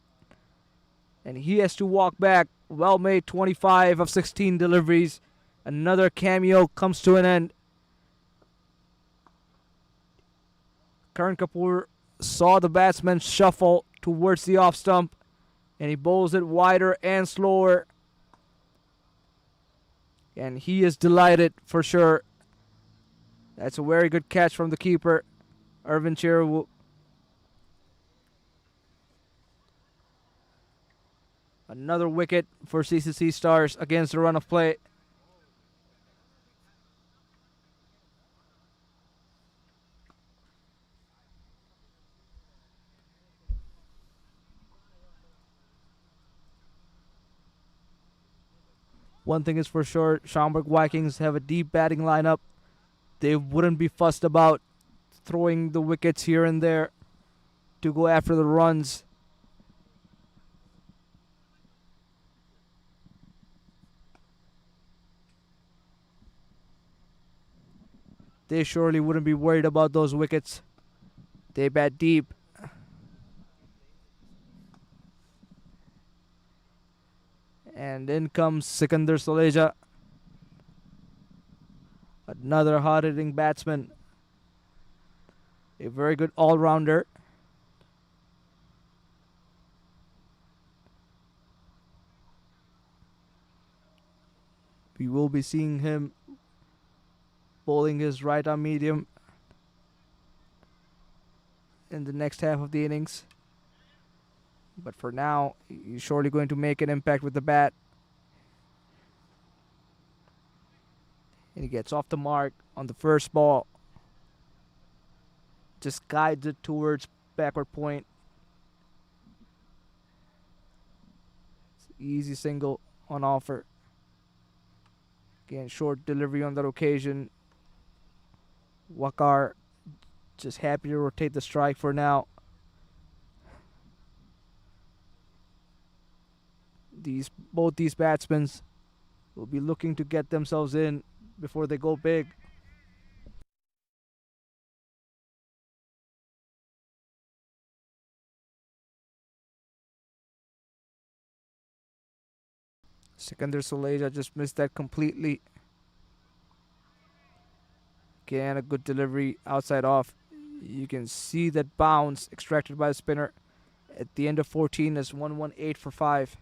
And he has to walk back. Well made, 25 of 16 deliveries. Another cameo comes to an end. Karan Kapoor saw the batsman shuffle towards the off stump. And he bowls it wider and slower. And he is delighted for sure. That's a very good catch from the keeper, Arvind Cheru. Another wicket for CCC Stars against the run of play. One thing is for sure, Schaumburg Vikings have a deep batting lineup. They wouldn't be fussed about throwing the wickets here and there to go after the runs. They surely wouldn't be worried about those wickets. They bat deep. And in comes Sikandar Saleja. Another hard-hitting batsman. A very good all-rounder. We will be seeing him bowling his right-arm medium in the next half of the innings. But for now, he's surely going to make an impact with the bat. And he gets off the mark on the first ball. Just guides it towards backward point. Easy single on offer. Again, short delivery on that occasion. Wakar just happy to rotate the strike for now. Both these batsmen will be looking to get themselves in before they go big. Sikandar Soleja just missed that completely. Again, a good delivery outside off. You can see that bounce extracted by the spinner at the end of 14 is 118 for 5.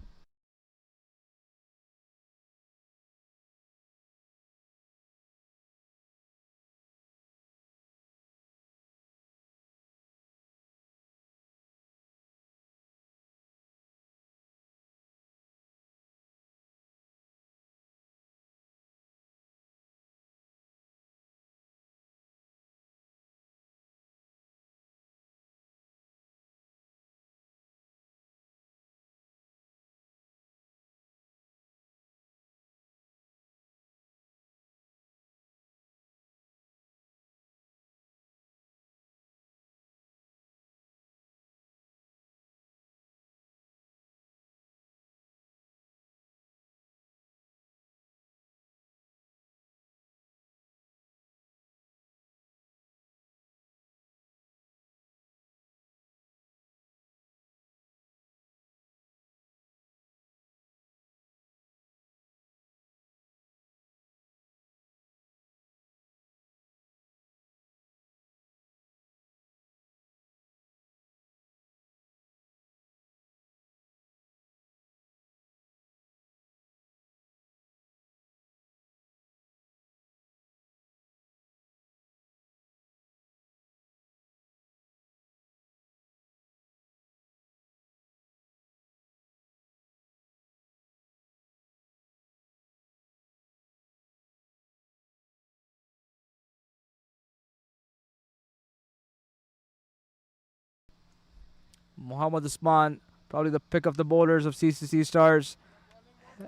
Muhammad Usman, probably the pick of the bowlers of CCC Stars,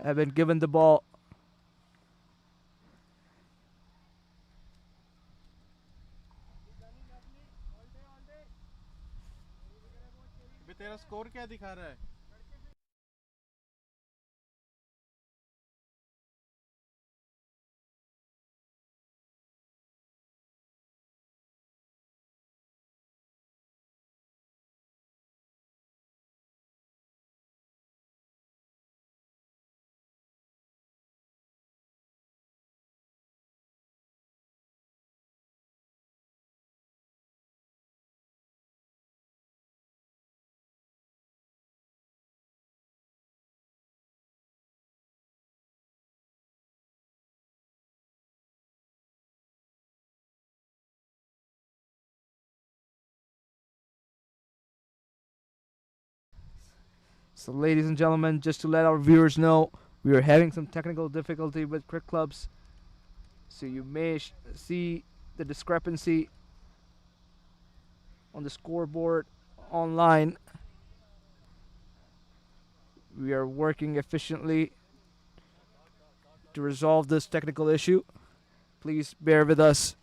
have been given the ball. तेरा score क्या दिखा रहा है? So, ladies and gentlemen, just to let our viewers know, we are having some technical difficulty with cricket clubs. So you may see the discrepancy on the scoreboard online. We are working efficiently to resolve this technical issue. Please bear with us.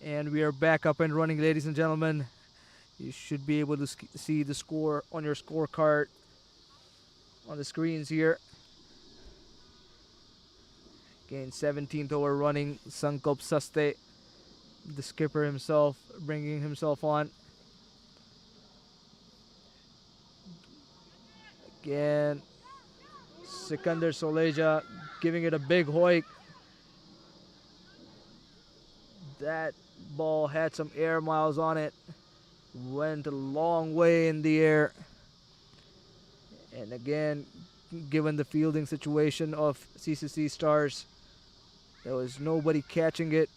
And we are back up and running, ladies and gentlemen. You should be able to see the score on your scorecard on the screens here. Again, 17th over running, Sankop Saste, the skipper himself, bringing himself on. Again, Sikandar Soleja giving it a big hoik. That ball had some air miles on it. Went a long way in the air. And again, given the fielding situation of CCC Stars, there was nobody catching it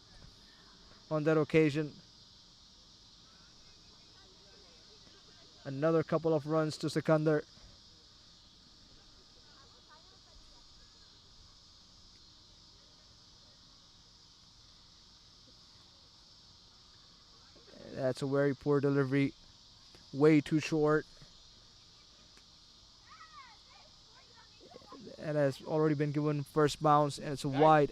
on that occasion. Another couple of runs to Sikandar. That's a very poor delivery. Way too short. And has already been given first bounce, and it's a wide.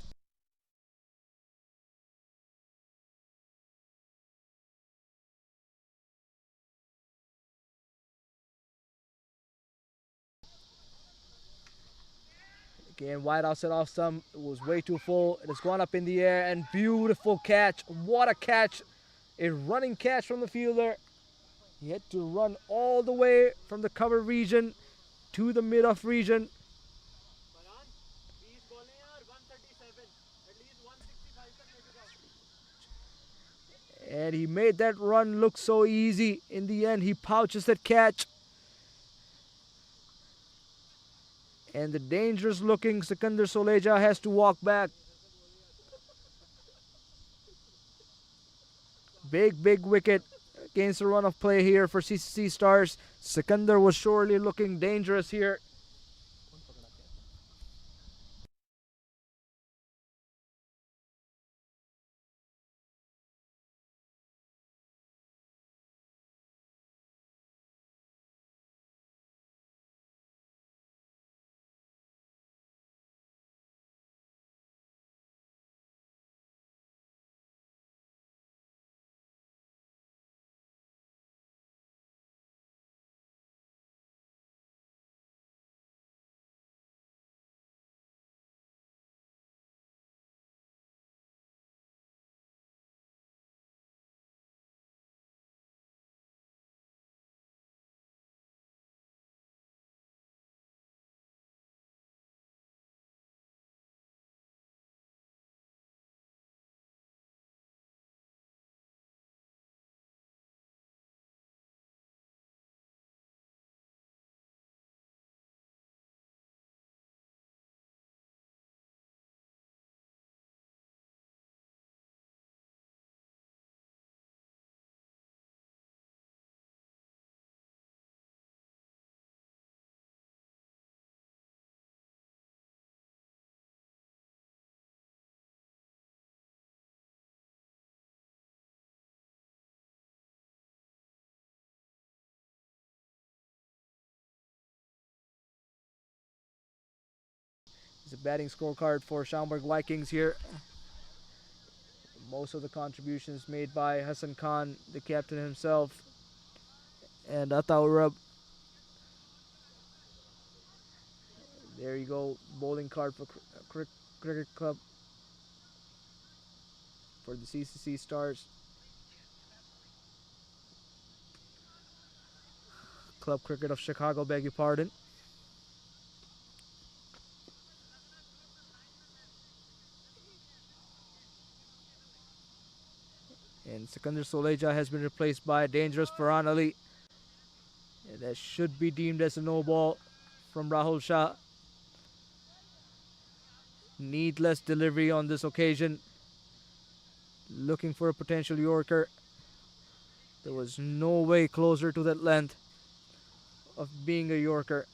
Again, wide outside off stump. It was way too full. It has gone up in the air, and beautiful catch. What a catch. A running catch from the fielder. He had to run all the way from the cover region to the mid-off region. And he made that run look so easy. In the end, he pouches that catch. And the dangerous looking Sikandar Soleja has to walk back. Big wicket against the run of play here for CCC Stars. Sikandar was surely looking dangerous here. It's a batting scorecard for Schaumburg Vikings here. Most of the contributions made by Hassan Khan, the captain himself, and Ataurab. There you go, bowling card for Cricket Club for the CCC Stars. Club Cricket of Chicago, beg your pardon. And Sikandar Soleja has been replaced by dangerous Farhan Ali. And that should be deemed as a no ball from Rahul Shah. Needless delivery on this occasion. Looking for a potential Yorker. There was no way closer to that length of being a Yorker.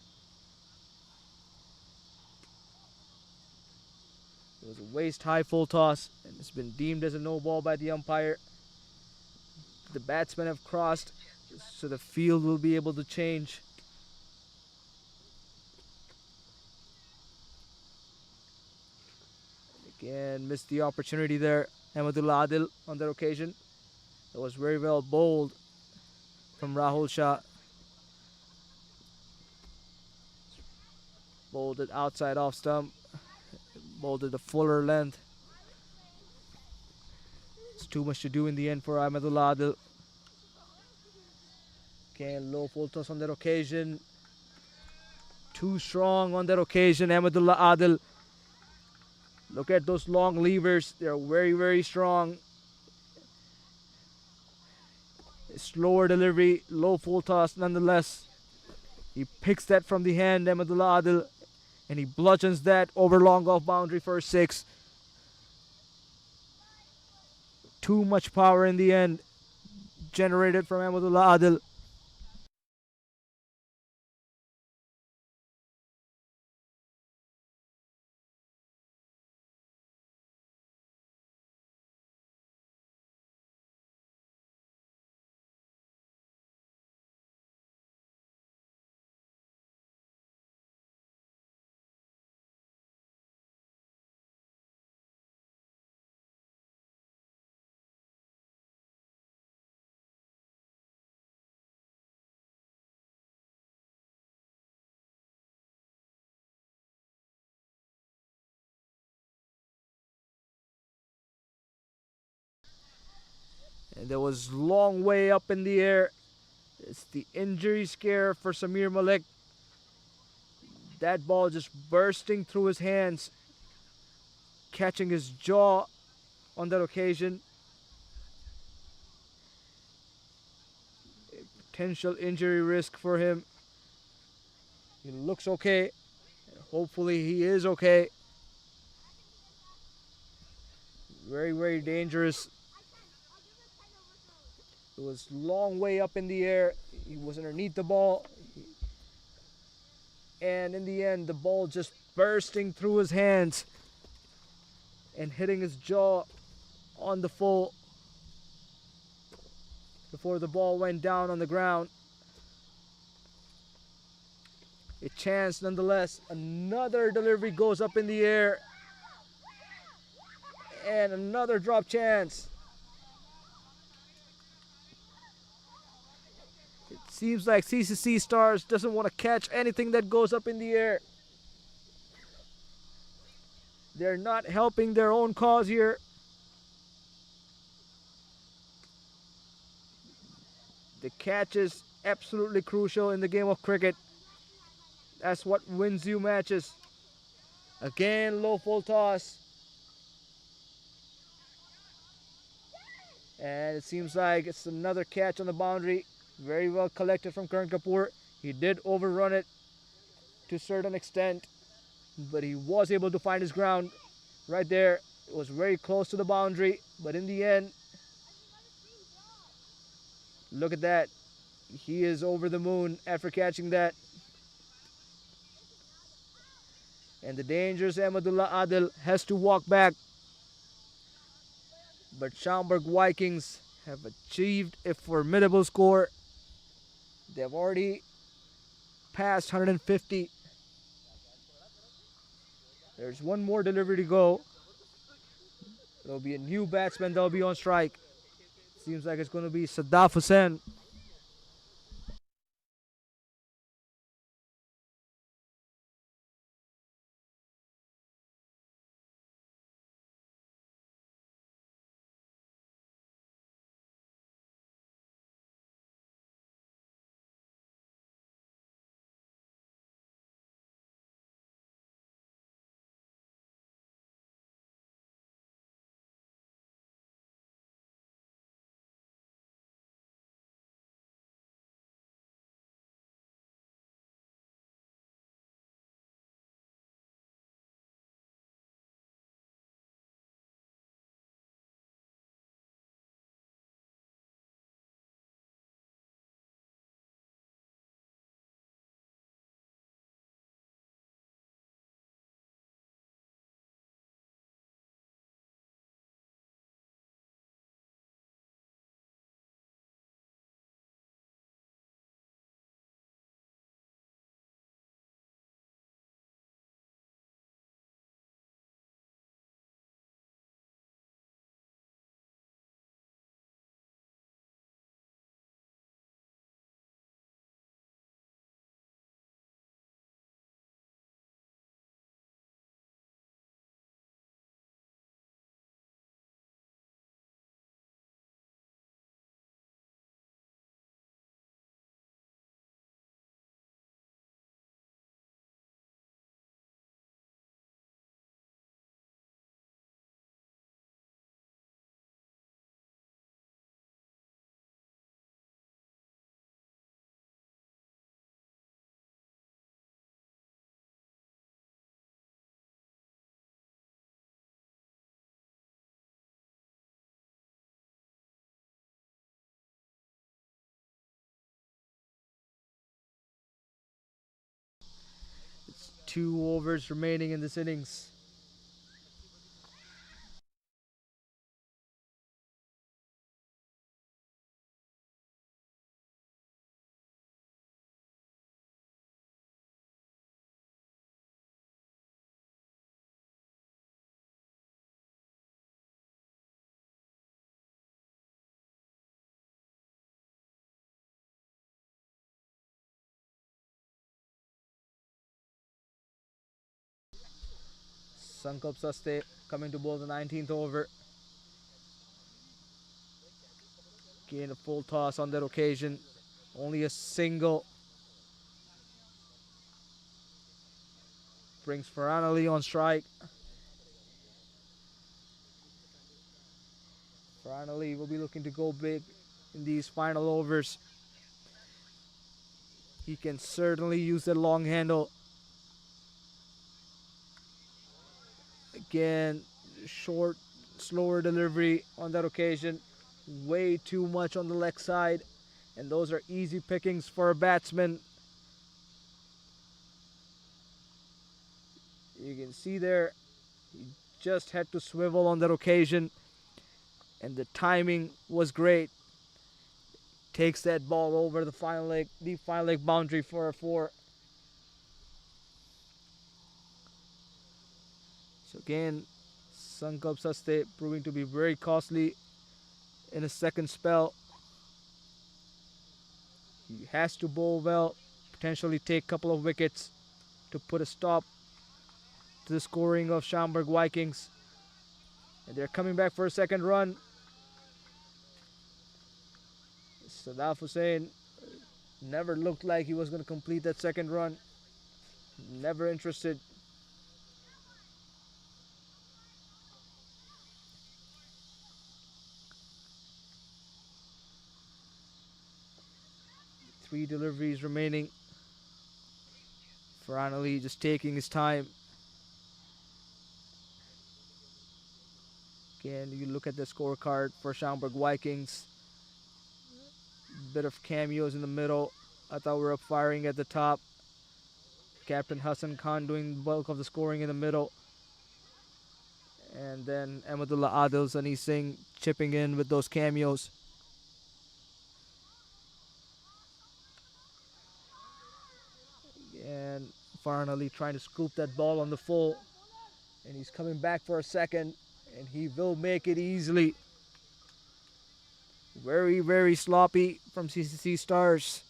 It was a waist high full toss, and it's been deemed as a no ball by the umpire. The batsmen have crossed, so the field will be able to change. Again, missed the opportunity there. Ahmadullah Adil on that occasion. It was very well bowled from Rahul Shah. Bowled it outside off stump. Bowled it a fuller length. It's too much to do in the end for Ahmadullah Adil. Again, low full toss on that occasion. Too strong on that occasion, Ahmadullah Adil. Look at those long levers. They're very, very strong. Slower delivery, low full toss nonetheless. He picks that from the hand, Ahmadullah Adil, and he bludgeons that over long off boundary for a 6. Too much power in the end generated from Ahmadullah Adil. And there was long way up in the air. It's the injury scare for Samir Malik. That ball just bursting through his hands, catching his jaw on that occasion. A potential injury risk for him. He looks okay. Hopefully he is okay. Very, very dangerous. It was long way up in the air. He was underneath the ball. And in the end, the ball just bursting through his hands and hitting his jaw on the full before the ball went down on the ground. A chance nonetheless. Another delivery goes up in the air. And another drop chance. It seems like CCC Stars doesn't want to catch anything that goes up in the air. They're not helping their own cause here. The catch is absolutely crucial in the game of cricket. That's what wins you matches. Again, low full toss. And it seems like it's another catch on the boundary. Very well collected from Karan Kapoor. He did overrun it to a certain extent, but he was able to find his ground right there. It was very close to the boundary, but in the end, look at that. He is over the moon after catching that. And the dangerous Ahmadullah Adil has to walk back. But Schaumburg Vikings have achieved a formidable score. They've already passed 150. There's one more delivery to go. There'll be a new batsman that'll be on strike. Seems like it's going to be Sadaf Hussain. 2 overs remaining in this innings. Sankap Saste coming to bowl the 19th over. Gain a full toss on that occasion. Only a single. Brings Farhan Ali on strike. Farhan Ali will be looking to go big in these final overs. He can certainly use that long handle. Again, short, slower delivery on that occasion. Way too much on the leg side. And those are easy pickings for a batsman. You can see there, he just had to swivel on that occasion. And the timing was great. Takes that ball over the final leg, deep final leg boundary for a 4. So again, Sankap Saste proving to be very costly in a second spell. He has to bowl well, potentially take a couple of wickets to put a stop to the scoring of Schaumburg Vikings. And they're coming back for a second run. Sadaf Hussain never looked like he was going to complete that second run. Never interested. Three deliveries remaining. Farhan Ali just taking his time. Again, you look at the scorecard for Schaumburg Vikings. Bit of cameos in the middle. I thought we were up firing at the top. Captain Hassan Khan doing the bulk of the scoring in the middle. And then Ahmadullah Adil, Sunny Singh chipping in with those cameos. And Farhan Ali trying to scoop that ball on the full. And he's coming back for a second. And he will make it easily. Very, very sloppy from CCC Stars.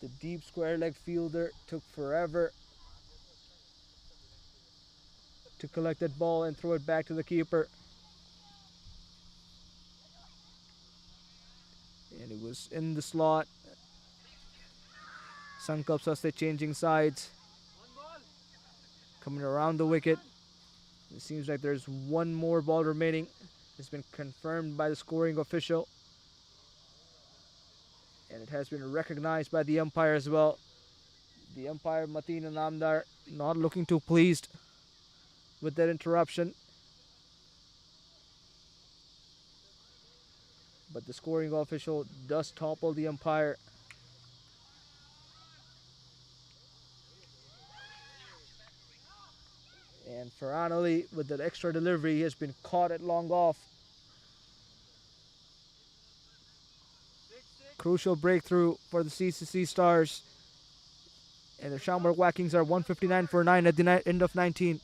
The deep square leg fielder took forever to collect that ball and throw it back to the keeper. And it was in the slot. Sankap Saste changing sides. Coming around the wicket. It seems like there's one more ball remaining. It's been confirmed by the scoring official. And it has been recognized by the umpire as well. The umpire, Mateen Namdar, not looking too pleased with that interruption. But the scoring official does topple the umpire. And Farhan Ali, with that extra delivery, he has been caught at long off. Crucial breakthrough for the CCC Stars. And the Schaumburg Vikings are 159 for 9 at the end of 19.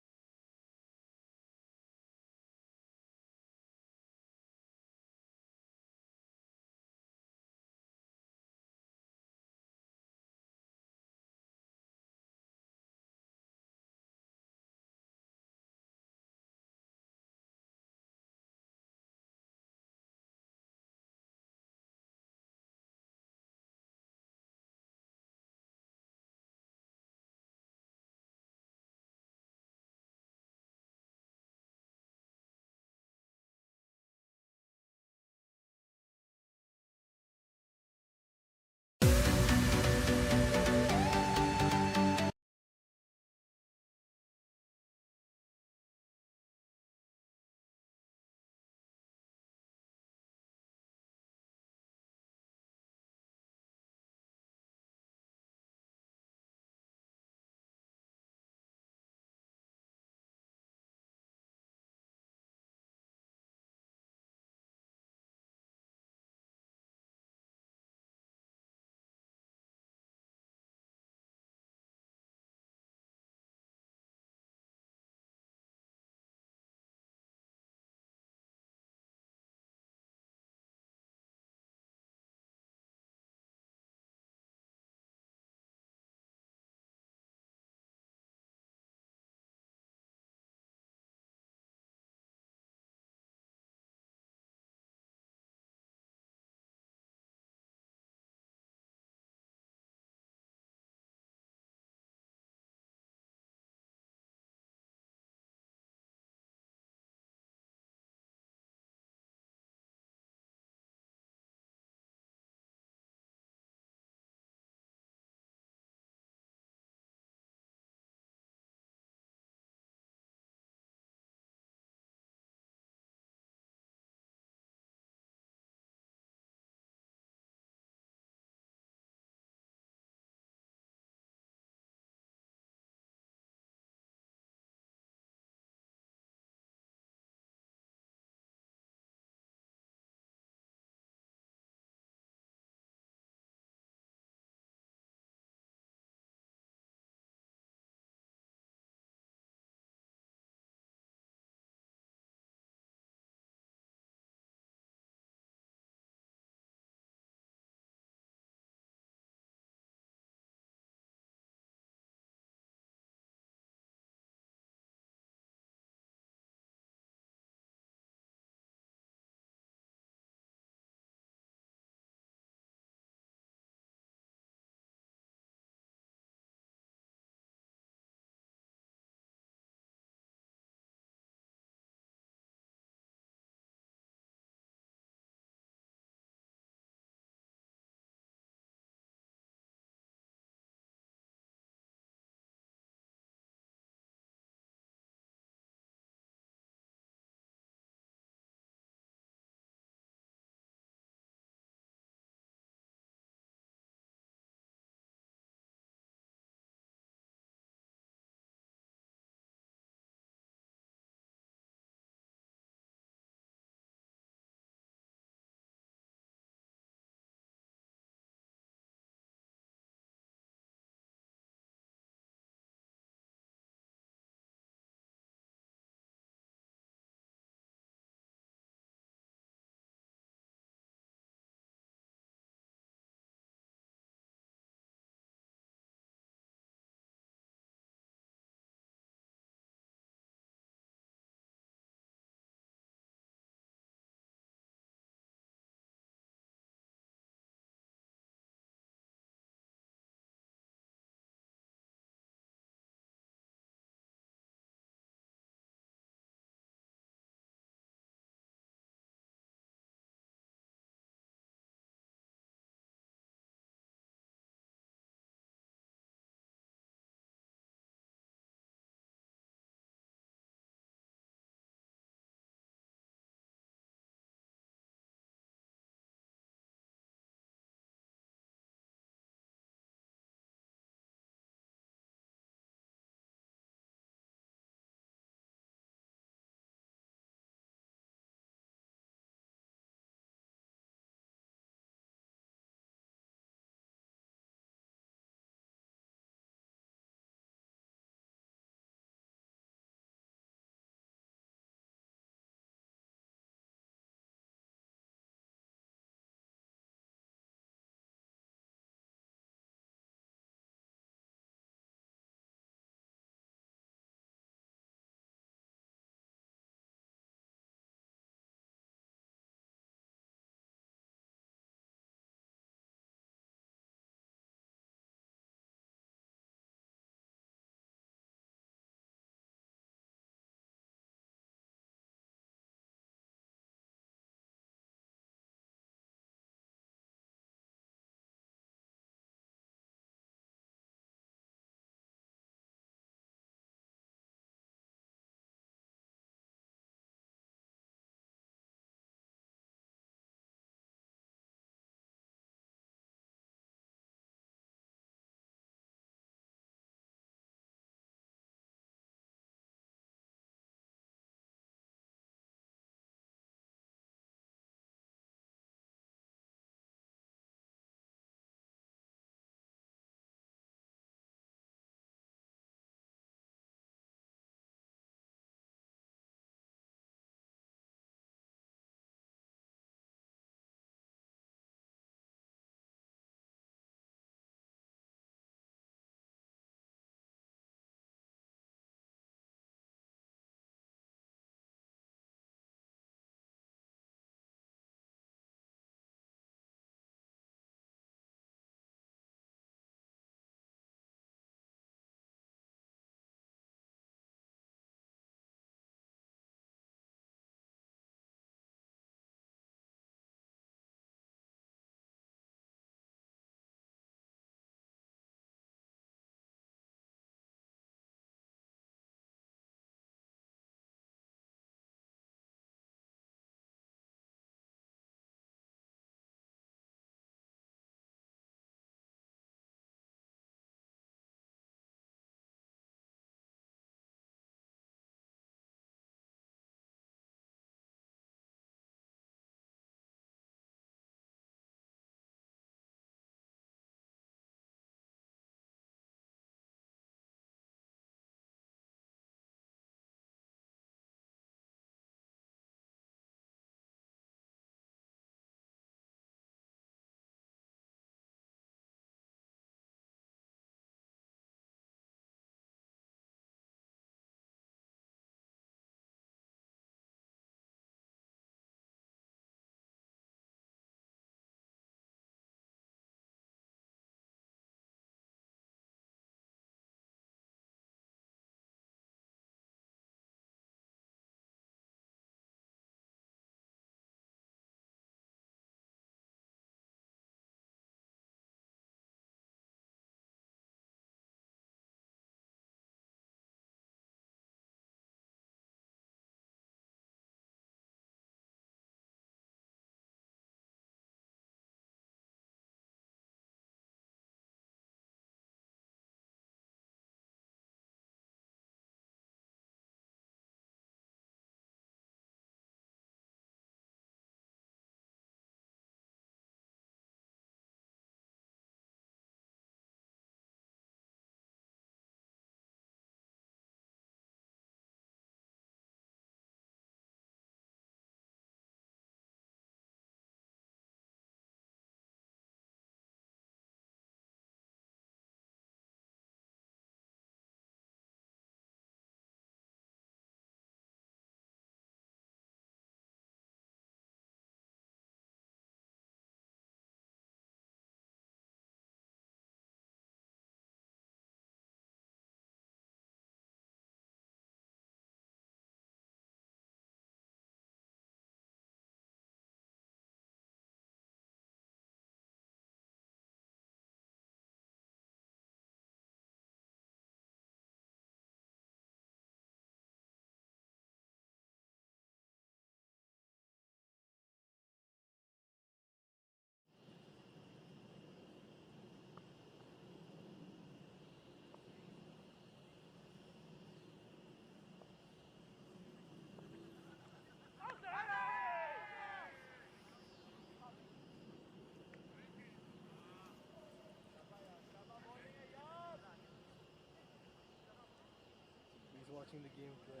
watching the game twice.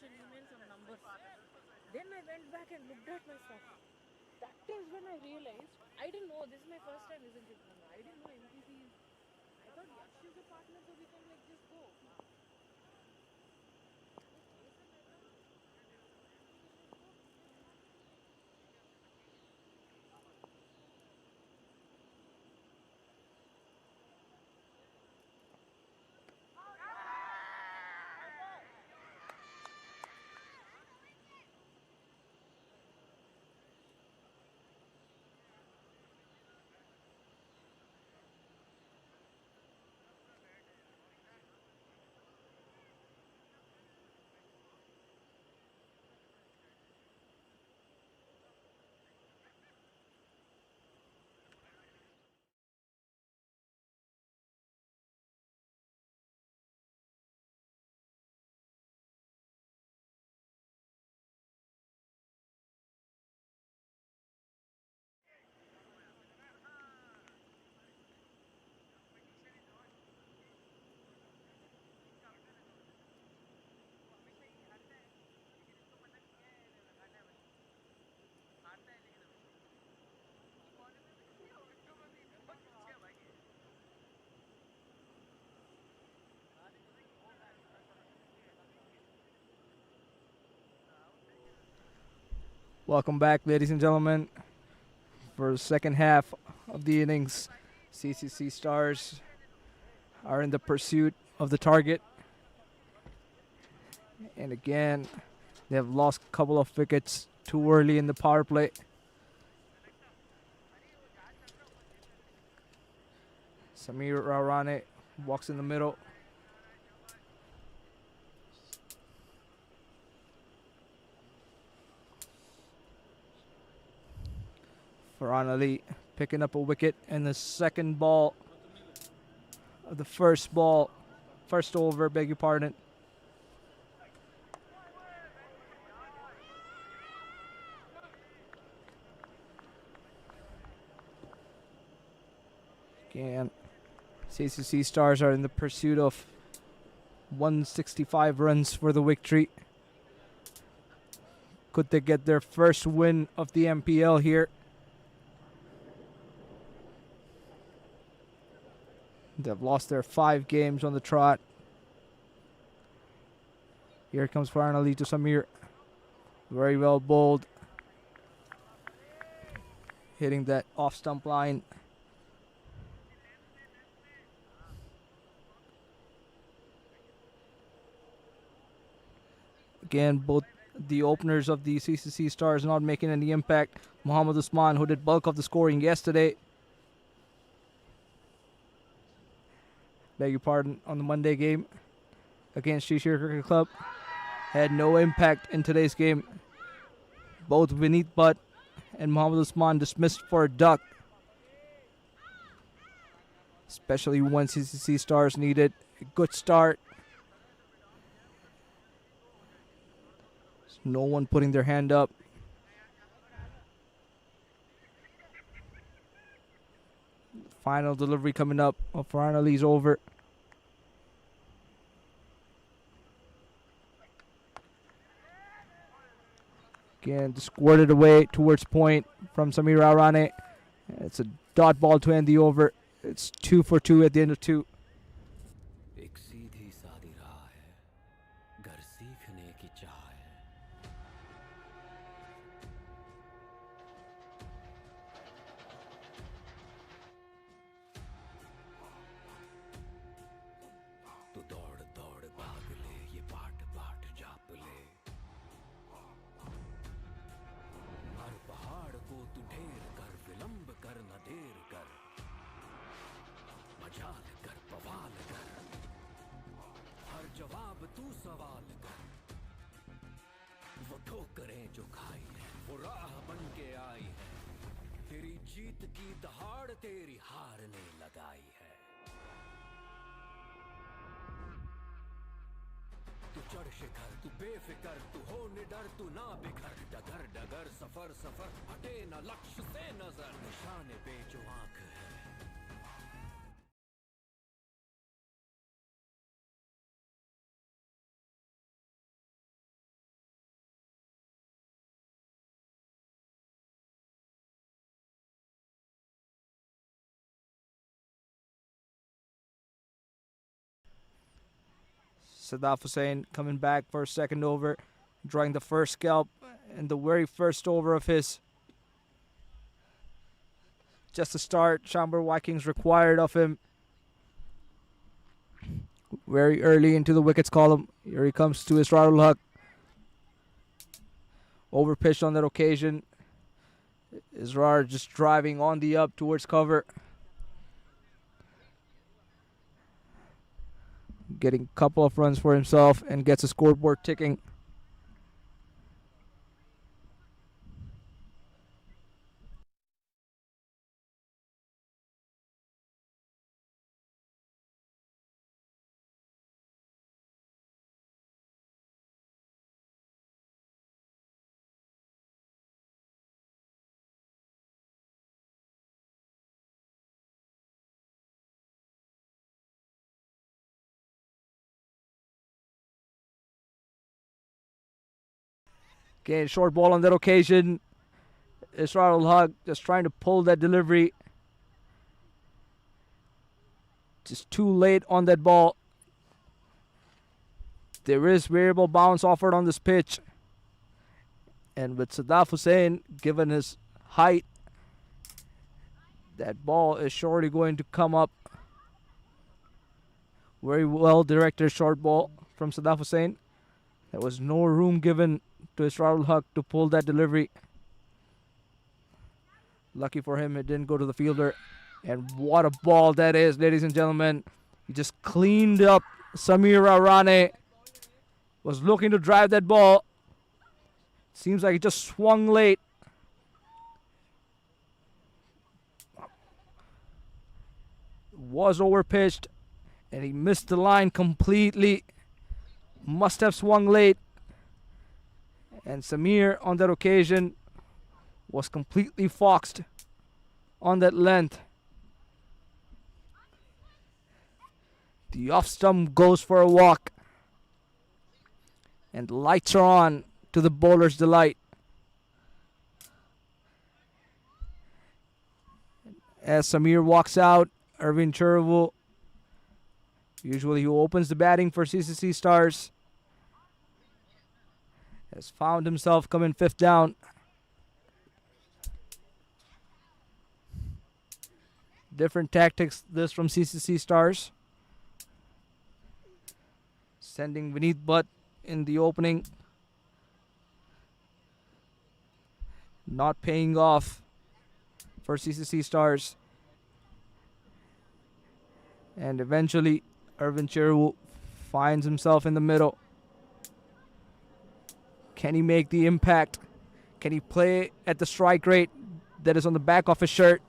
confirmation email, some numbers. Then I went back and looked at my stuff. That is when I realized I didn't know. This is my first time, isn't it? I didn't know MPC is. I thought Yash is a partner, so we can like just go. Welcome back, ladies and gentlemen, for the second half of the innings. CCC Stars are in the pursuit of the target. And again, they have lost a couple of wickets too early in the power play. Samir Rarane walks in the middle. Farhan Ali picking up a wicket in the second ball of the first over, beg your pardon. Again, CCC Stars are in the pursuit of 165 runs for the victory. Could they get their first win of the MPL here? They've lost their 5 games on the trot. Here comes Farhan Ali to Samir. Very well bowled. Hitting that off stump line. Again, both the openers of the CCC Stars not making any impact. Mohammad Usman, who did bulk of the scoring yesterday, beg your pardon, on the Monday game against Cheshire Cricket Club, had no impact in today's game. Both Vineet Butt and Mohammad Usman dismissed for a duck, especially when CCC Stars needed a good start. No one putting their hand up. Final delivery coming up of Farhan Ali's over. Again, squirted away towards point from Samir Rarane. It's a dot ball to end the over. It's 2 for 2 at the end of 2. एक सीधी सादी राह है, घर सीखने की चाह है। तू दौड़ दौड़ भाग ले, ये बाट बाट जाप ले। हर पहाड़ को तू ढेर कर, विलंब कर न देर कर। मजाल कर, बवाल कर, हर जवाब तू सवाल कर। वो ठोकरें जो खाई है, वो राह बन के आई है। तेरी जीत की दहाड़ तेरी हार ने लगाई है। तू चढ़ शिखर, तू बेफिकर, तू हो निडर, तू ना बिखर। डगर डगर, सफर सफर, हटे न लक्ष्य से नजर। निशाने पे जो आंख है, Sadaf Hussain coming back for a second over, drawing the first scalp in the very first over of his. Just to start, Schaumburg Vikings required of him. Very early into the wickets column. Here he comes to Israr ul Haq. Overpitched on that occasion. Israr just driving on the up towards cover. Getting a couple of runs for himself and gets a scoreboard ticking. Again, short ball on that occasion. Israr ul Haq just trying to pull that delivery. Just too late on that ball. There is variable bounce offered on this pitch. And with Sadaf Hussain, given his height, that ball is surely going to come up. Very well directed short ball from Sadaf Hussain. There was no room given to Israr ul Haq to pull that delivery. Lucky for him, it didn't go to the fielder. And what a ball that is, ladies and gentlemen. He just cleaned up Samir Rane. Was looking to drive that ball. Seems like he just swung late. Was overpitched. And he missed the line completely. Must have swung late. And Samir on that occasion was completely foxed on that length. The off stump goes for a walk. And the lights are on to the bowler's delight. As Samir walks out, Irvin Chervu, usually who opens the batting for CCC Stars, has found himself coming fifth down. Different tactics this from CCC Stars. Sending Vineet Butt in the opening. Not paying off for CCC Stars. And eventually, Irvin Chervu finds himself in the middle. Can he make the impact? Can he play at the strike rate that is on the back of his shirt?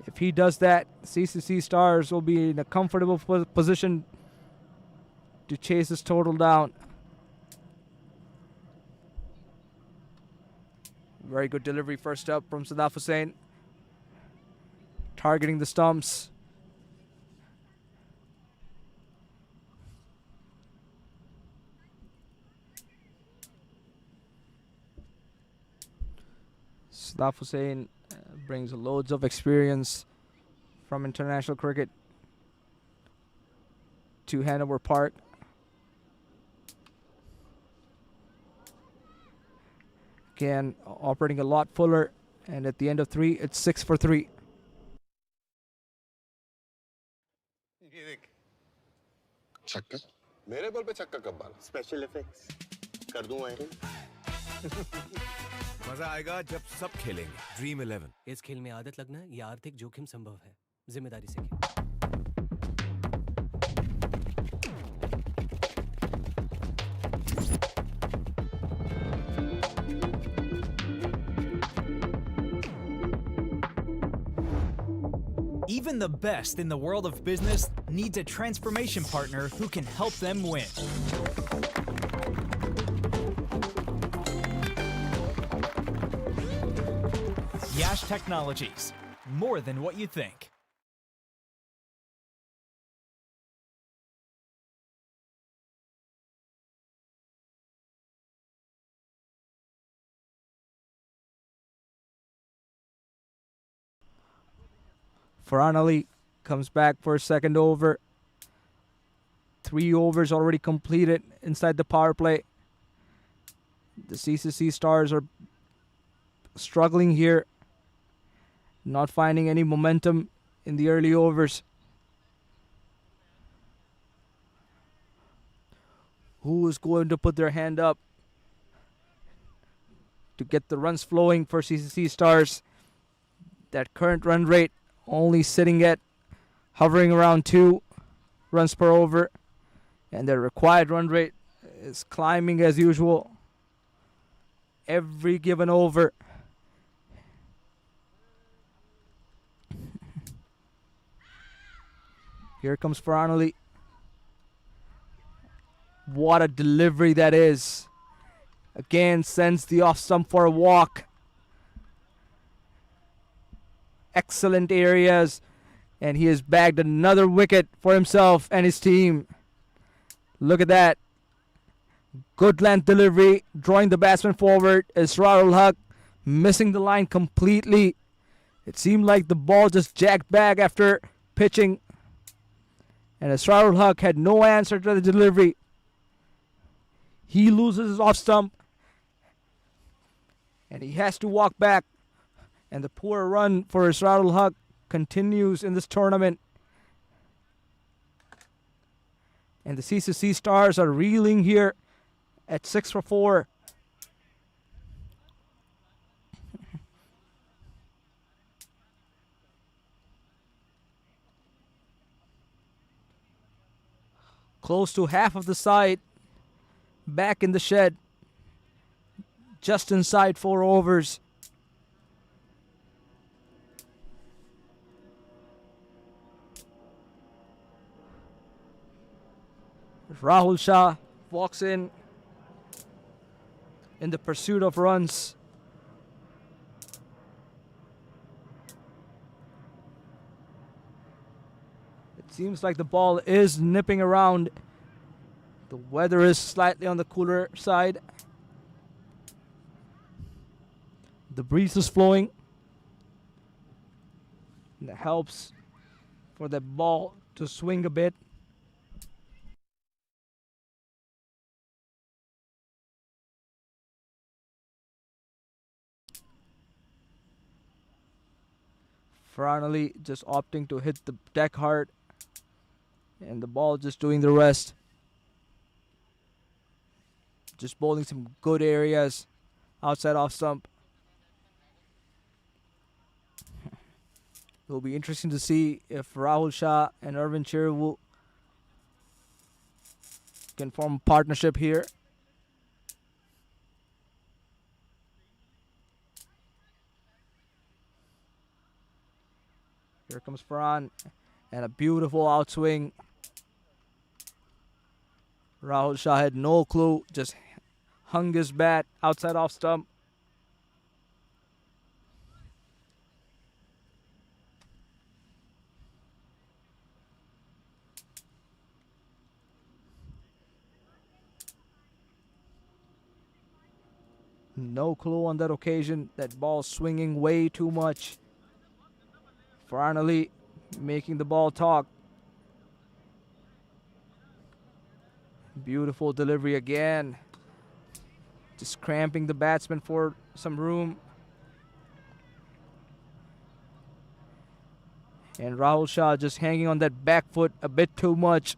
If he does that, CCC Stars will be in a comfortable position to chase his total down. Very good delivery first up from Sadaf Hussain. Targeting the stumps. Sadaf Hussain brings loads of experience from international cricket to Hanover Park. Again, operating a lot fuller, and at the end of 3, it's 6 for 3. छक्का मेरे ball पे छक्का कब मारा special effects कर दूं wiring मजा आएगा जब सब खेलेंगे ड्रीम 11 इस खेल में आदत लगना या आर्थिक जोखिम संभव है जिम्मेदारी से खेलें Even the best in the world of business needs a transformation partner who can help them win. Yash Technologies, more than what you think. Farhan Ali comes back for a second over. 3 overs already completed inside the power play. The CCC Stars are struggling here, not finding any momentum in the early overs. Who is going to put their hand up to get the runs flowing for CCC Stars? That current run rate only sitting at hovering around 2 runs per over, and their required run rate is climbing as usual every given over. Here comes Farnley. What a delivery that is. Again, sends the off stump for a walk. Excellent areas. And he has bagged another wicket for himself and his team. Look at that. Good length delivery, drawing the batsman forward. Israel Haq missing the line completely. It seemed like the ball just jacked back after pitching. And Israel Haq had no answer to the delivery. He loses his off stump. And he has to walk back. And the poor run for Israel Haq continues in this tournament. And the CCC Stars are reeling here at 6 for 4. Close to half of the side back in the shed. Just inside 4 overs. Rahul Shah walks in the pursuit of runs. It seems like the ball is nipping around. The weather is slightly on the cooler side. The breeze is flowing. And that helps for the ball to swing a bit. Farnley just opting to hit the deck hard, and the ball just doing the rest. Just bowling some good areas outside off stump. It will be interesting to see if Rahul Shah and Irvin Chirwu can form a partnership here. Here comes Farhan, and a beautiful outswing. Rahul Shah had no clue, just hung his bat outside off stump. No clue on that occasion. That ball swinging way too much. Finally making the ball talk. Beautiful delivery again. Just cramping the batsman for some room. And Rahul Shah just hanging on that back foot a bit too much.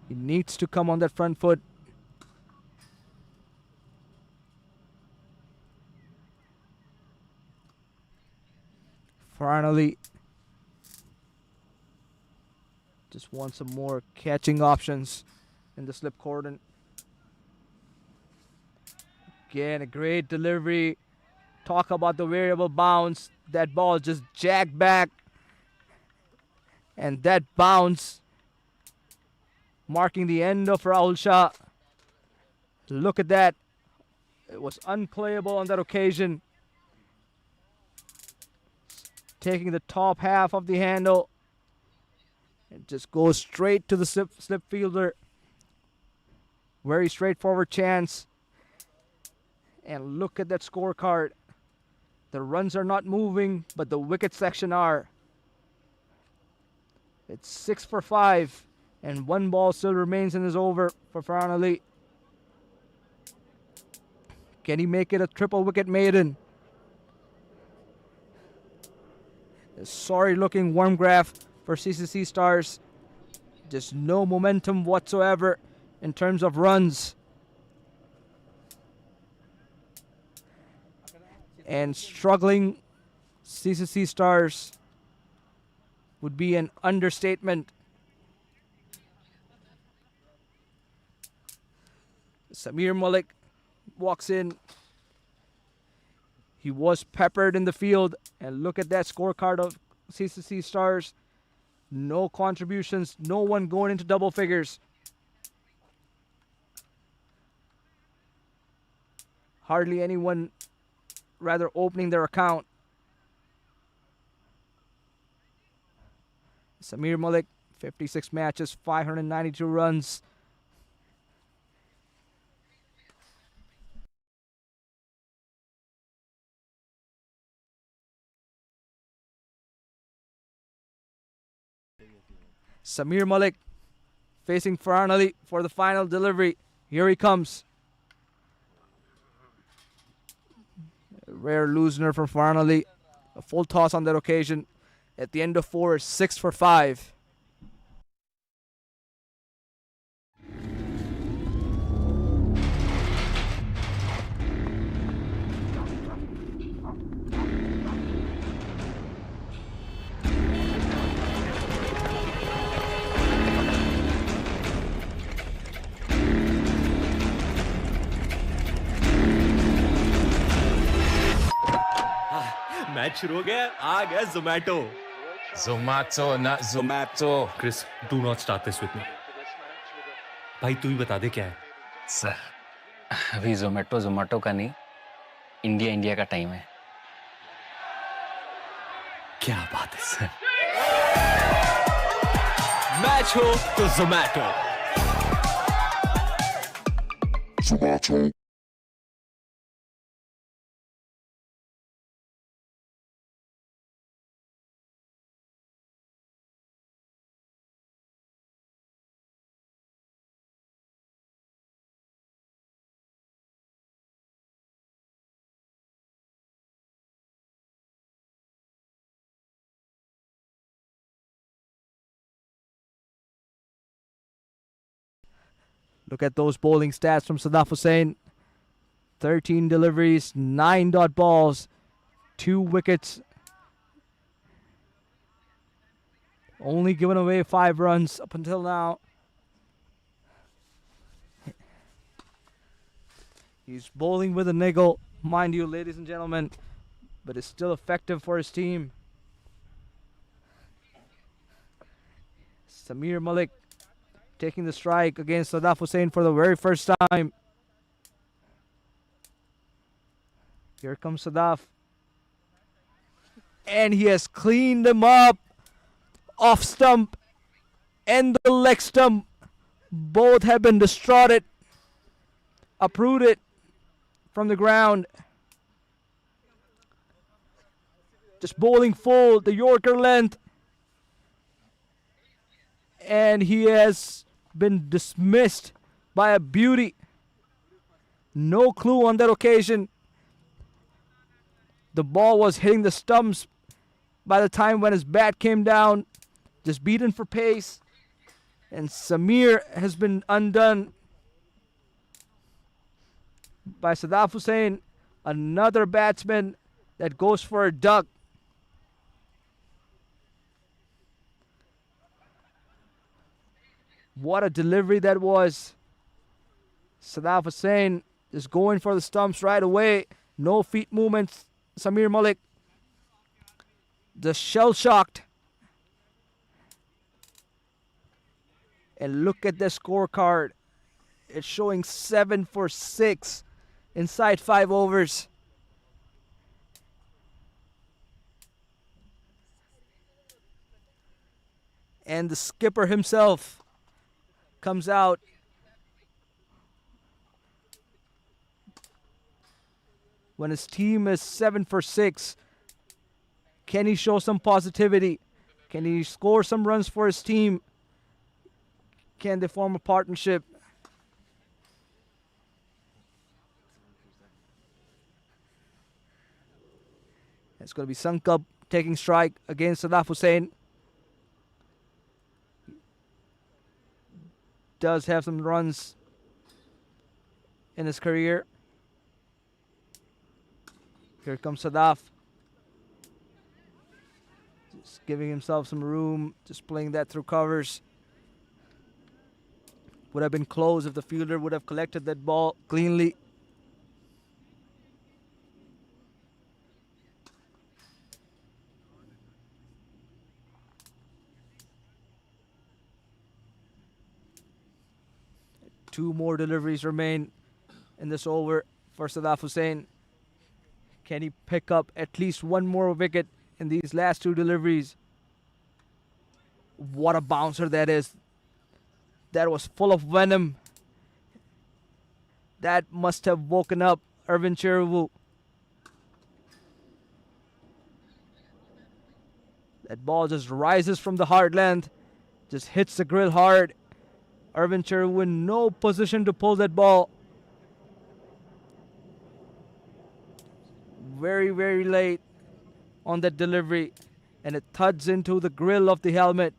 He needs to come on that front foot. Finally, just want some more catching options in the slip cordon. Again, a great delivery. Talk about the variable bounce. That ball just jagged back. And that bounce marking the end of Rahul Shah. Look at that. It was unplayable on that occasion. Taking the top half of the handle. It just goes straight to the slip fielder. Very straightforward chance. And look at that scorecard. The runs are not moving, but the wicket section are. It's 6 for 5, and 1 ball still remains in his over for Farhan Ali. Can he make it a triple wicket maiden? A sorry looking warm graph for CCC Stars. Just no momentum whatsoever in terms of runs. And struggling CCC Stars would be an understatement. Samir Malik walks in. He was peppered in the field, and look at that scorecard of CCC Stars. No contributions, no one going into double figures. Hardly anyone rather opening their account. Samir Malik, 56 matches, 592 runs. Samir Malik facing Farhan Ali for the final delivery. Here he comes. A rare loosener from Farhan Ali. A full toss on that occasion. At the end of 4, 6 for 5. Match शुरू हो गया आ गया Zomato Zomato Chris do not start this with me भाई तू ही बता दे क्या है सर अभी जोमैटो का नहीं इंडिया का टाइम है क्या बात है सर मैच हो तो Zomato Look at those bowling stats from Sadaf Hussain. 13 deliveries, 9 dot balls, 2 wickets. Only given away 5 runs up until now. He's bowling with a niggle, mind you, ladies and gentlemen, but it's still effective for his team. Samir Malik taking the strike against Sadaf Hussain for the very first time. Here comes Sadaf. And he has cleaned them up. Off stump and the leg stump. Both have been distraughted. Uprooted from the ground. Just bowling full, the Yorker length. And he has been dismissed by a beauty. No clue on that occasion. The ball was hitting the stumps by the time when his bat came down. Just beaten for pace. And Samir has been undone by Sadaf Hussain. Another batsman that goes for a duck. What a delivery that was. Sadaf Hussain is going for the stumps right away. No feet movements. Samir Malik just shell-shocked. And look at the scorecard. It's showing 7 for 6 inside 5 overs. And the skipper himself comes out. When his team is 7 for 6, can he show some positivity? Can he score some runs for his team? Can they form a partnership? It's going to be Sankap taking strike against Sadaf Hussain. Does have some runs in his career. Here comes Sadaf. Just giving himself some room, just playing that through covers. Would have been close if the fielder would have collected that ball cleanly. Two more deliveries remain in this over for Sadaf Hussain. Can he pick up at least one more wicket in these last two deliveries? What a bouncer that is. That was full of venom. That must have woken up Irvin Cheruvu. That ball just rises from the heartland, just hits the grill hard. Irvin Cheruvu in no position to pull that ball. Very, very late on that delivery, and it thuds into the grill of the helmet.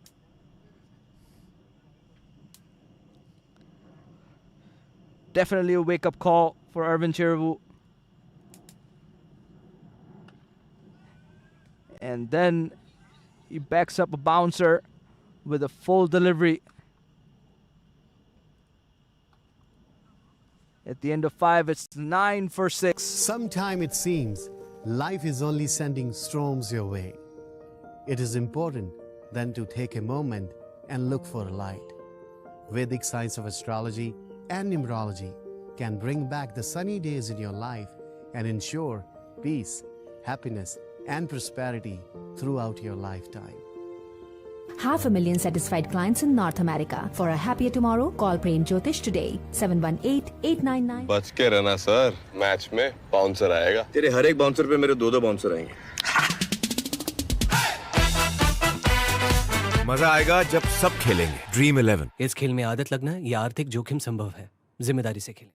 Definitely a wake-up call for Irvin Cheruvu. And then he backs up a bouncer with a full delivery. At the end of 5, it's 9 for 6. Sometime it seems life is only sending storms your way. It is important then to take a moment and look for a light. Vedic science of astrology and numerology can bring back the sunny days in your life and ensure peace, happiness, and prosperity throughout your lifetime. 500,000 satisfied clients in North America. For a happier tomorrow, call Prem Jyotish today. 718-899. बच के रहना sir, match में bouncer आएगा। तेरे हर एक bouncer पे मेरे दो बाउंसर आएंगे। मजा आएगा जब सब खेलेंगे। ड्रीम 11। इस खेल में आदत लगना या आर्थिक जोखिम संभव है। जिम्मेदारी से खेलें।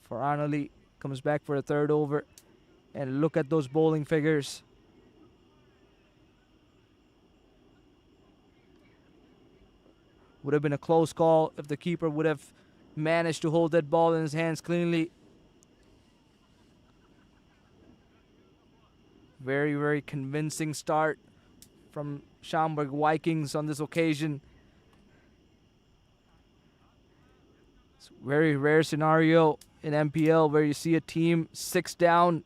Farhan Ali comes back for a third over. And look at those bowling figures. Would have been a close call if the keeper would have managed to hold that ball in his hands cleanly. Very, very convincing start from Schaumburg Vikings on this occasion. It's a very rare scenario in MPL where you see a team 6 down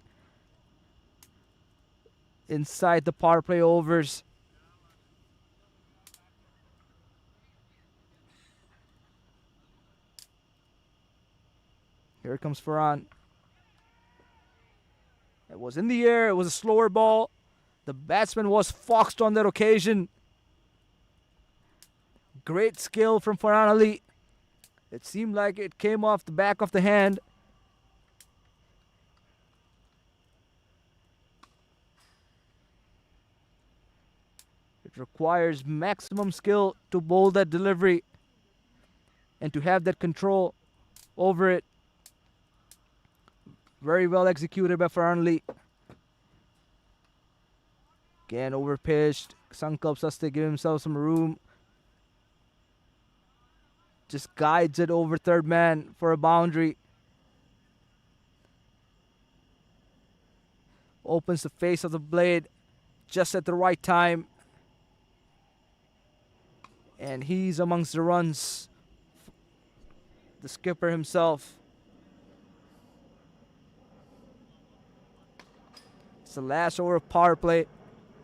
inside the power play overs. Here comes Farhan. It was in the air. It was a slower ball. The batsman was foxed on that occasion. Great skill from Farhan Ali. It seemed like it came off the back of the hand. It requires maximum skill to bowl that delivery and to have that control over it. Very well executed by Farhan Ali. Again, overpitched. Sankap Saste give himself some room. Just guides it over third man for a boundary. Opens the face of the blade just at the right time. And he's amongst the runs. The skipper himself. It's the last over of power play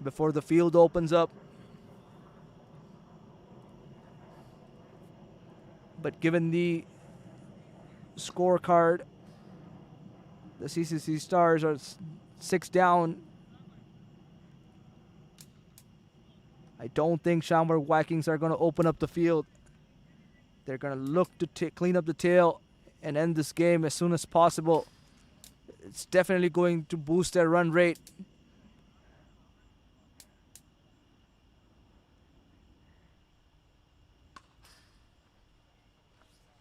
before the field opens up. But given the scorecard, the CCC Stars are 6 down. don't think Schaumburg Vikings are going to open up the field. They're going to look to clean up the tail and end this game as soon as possible. It's definitely going to boost their run rate.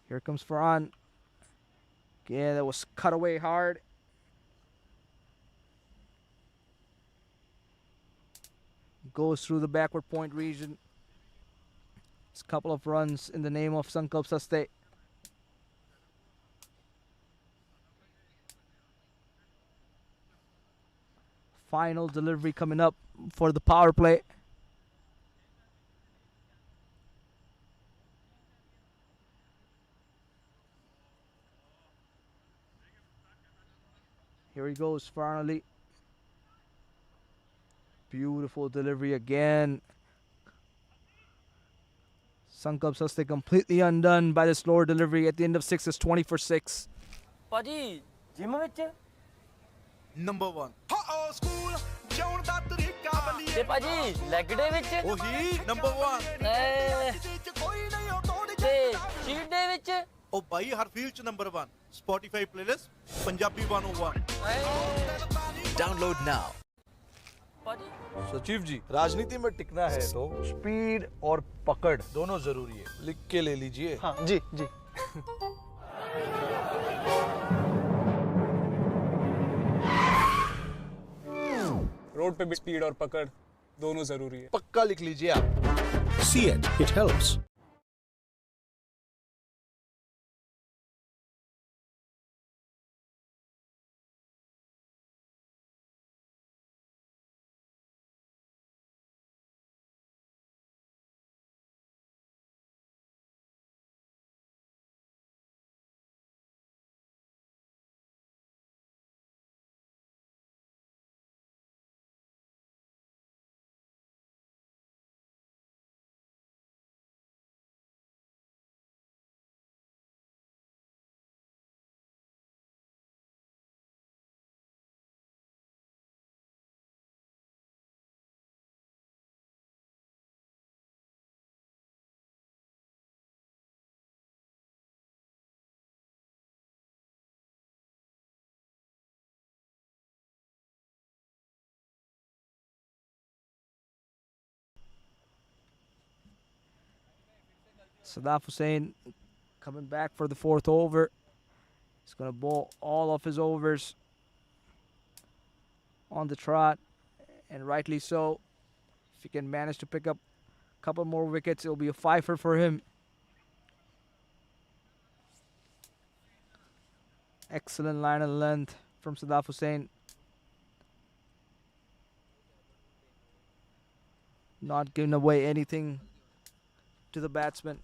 Here comes Farhan. Yeah, that was cut away hard. Goes through the backward point region. It's a couple of runs in the name of Sankalp Saste. Final delivery coming up for the power play. Here he goes, Farhan Ali. Beautiful delivery again. Sankalp Saste completely undone by the slower delivery at the end of 6 is 20 for 6. ਭਾਜੀ gym ਵਿੱਚ number 1 ਤੇ ਭਾਜੀ leg ਡੇ ਵਿੱਚ ਉਹੀ number 1 ਤੇ sheet ਡੇ ਵਿੱਚ ਉਹ ਬਾਈ ਹਰ field ਚ number 1 Spotify playlist Punjabi 101 Download now. सचिव जी राजनीति में टिकना है तो स्पीड और पकड़ दोनों जरूरी है लिख के ले लीजिए हाँ जी जी रोड पे भी स्पीड और पकड़ दोनों जरूरी है पक्का लिख लीजिए आप See it. It helps. Sadaf Hussain coming back for the fourth over. He's going to bowl all of his overs on the trot, and rightly so. If he can manage to pick up a couple more wickets, it'll be a fifer for him. Excellent line and length from Sadaf Hussain. Not giving away anything to the batsman.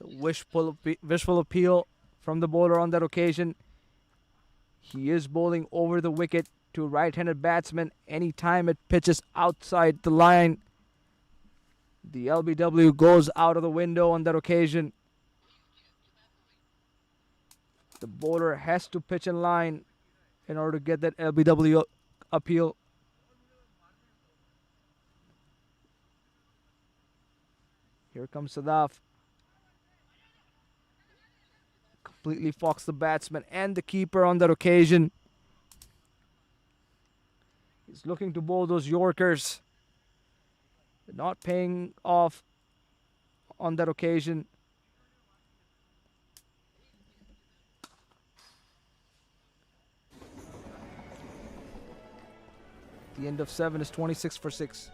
Wishful appeal from the bowler on that occasion. He is bowling over the wicket to a right-handed batsman anytime it pitches outside the line. The LBW goes out of the window on that occasion. The bowler has to pitch in line in order to get that LBW appeal. Here comes Sadaf. Completely foxed the batsman and the keeper on that occasion. He's looking to bowl those Yorkers. Not paying off on that occasion. The end of 7 is 26 for 6.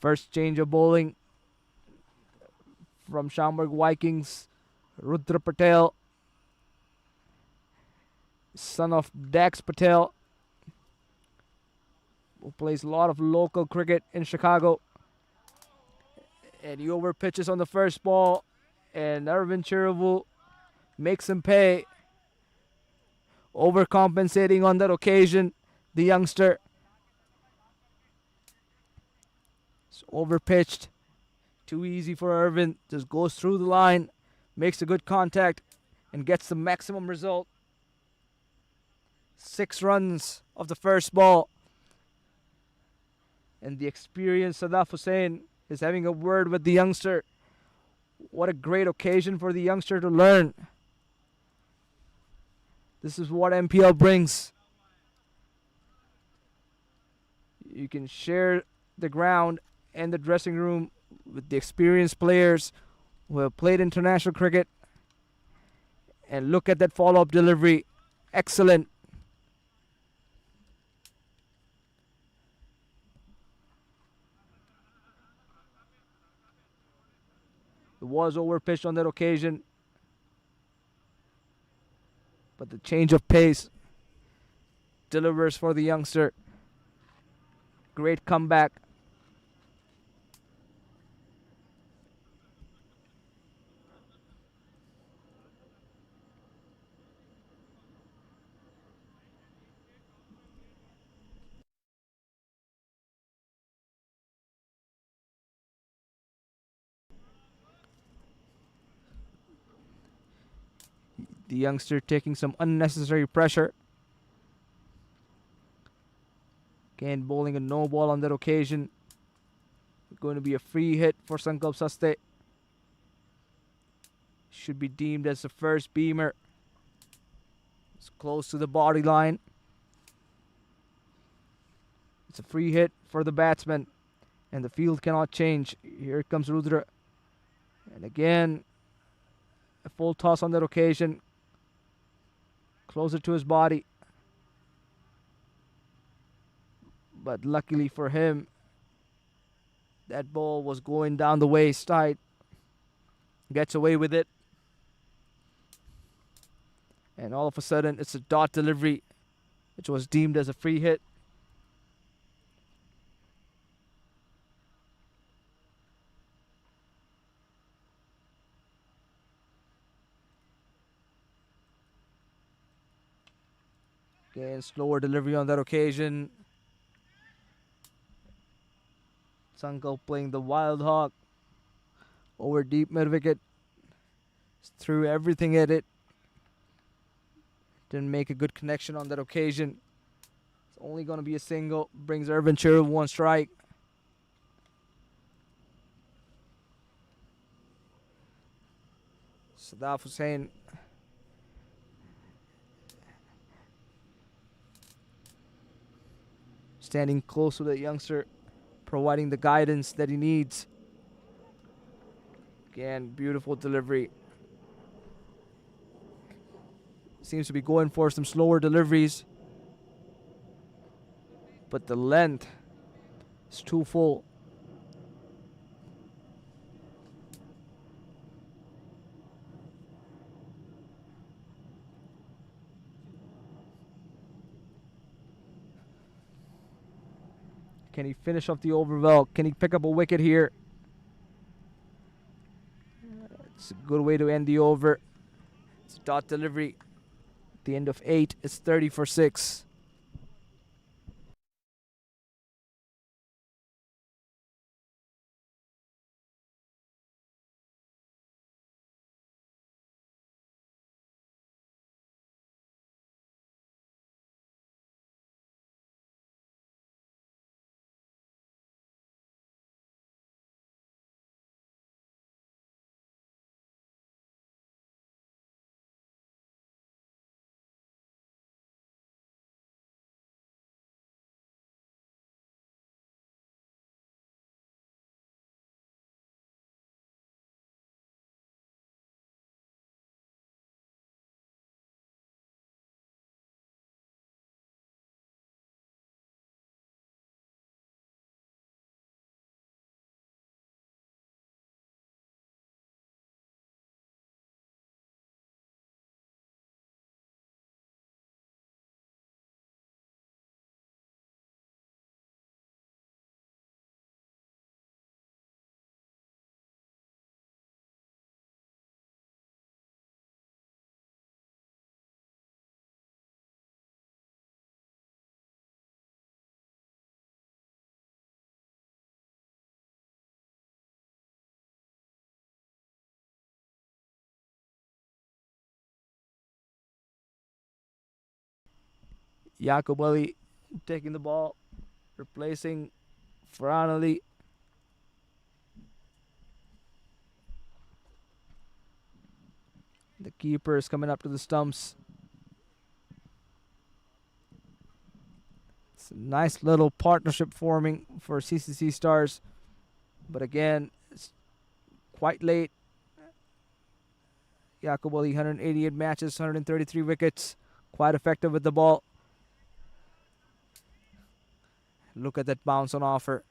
First change of bowling from Schaumburg Vikings, Rudra Patel, son of Dax Patel, who plays a lot of local cricket in Chicago. And he over pitches on the first ball, and Arvind Chiravu makes him pay. Overcompensating on that occasion, the youngster. It's overpitched. Too easy for Arvind. Just goes through the line, makes a good contact, and gets the maximum result. 6 runs of the first ball. And the experienced Sadaf Hussain is having a word with the youngster. What a great occasion for the youngster to learn. This is what MPL brings. You can share the ground and the dressing room with the experienced players who have played international cricket. And look at that follow-up delivery. Excellent. It was overpitched on that occasion, but the change of pace delivers for the youngster. Great comeback. The youngster taking some unnecessary pressure. Again, bowling a no ball on that occasion. Going to be a free hit for Sankalp Saste. Should be deemed as the first beamer. It's close to the body line. It's a free hit for the batsman. And the field cannot change. Here comes Rudra. And again, a full toss on that occasion. Closer to his body. But luckily for him, that ball was going down the waist tight. Gets away with it. And all of a sudden, it's a dot delivery, which was deemed as a free hit. Again, slower delivery on that occasion. Sankalp playing the wild hawk over deep mid wicket. Threw everything at it. Didn't make a good connection on that occasion. It's only going to be a single. Brings Arvind Chiravu one strike. Sadaf Hussain standing close to the youngster, providing the guidance that he needs. Again, beautiful delivery. Seems to be going for some slower deliveries, but the length is too full. Can he finish off the over well? Can he pick up a wicket here? It's a good way to end the over. It's a dot delivery. At the end of 8, it's 30 for 6. Yaqub Ali taking the ball, replacing Farhan Ali. The keeper is coming up to the stumps. It's a nice little partnership forming for CCC Stars. But again, it's quite late. Yaqub Ali, 188 matches, 133 wickets. Quite effective with the ball. Look at that bounce on offer.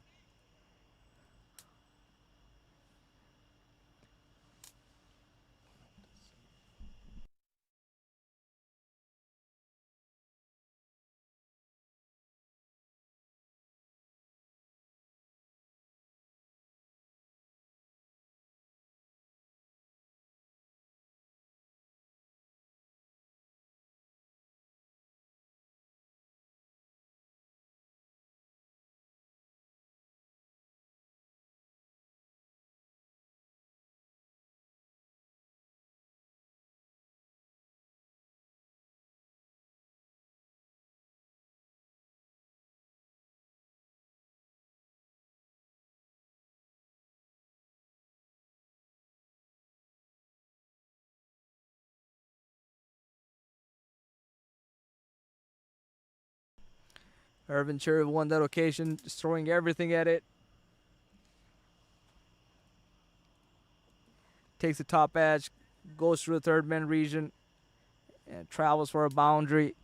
Irvin Cherry won that occasion, just throwing everything at it. Takes the top edge, goes through the third man region, and travels for a boundary.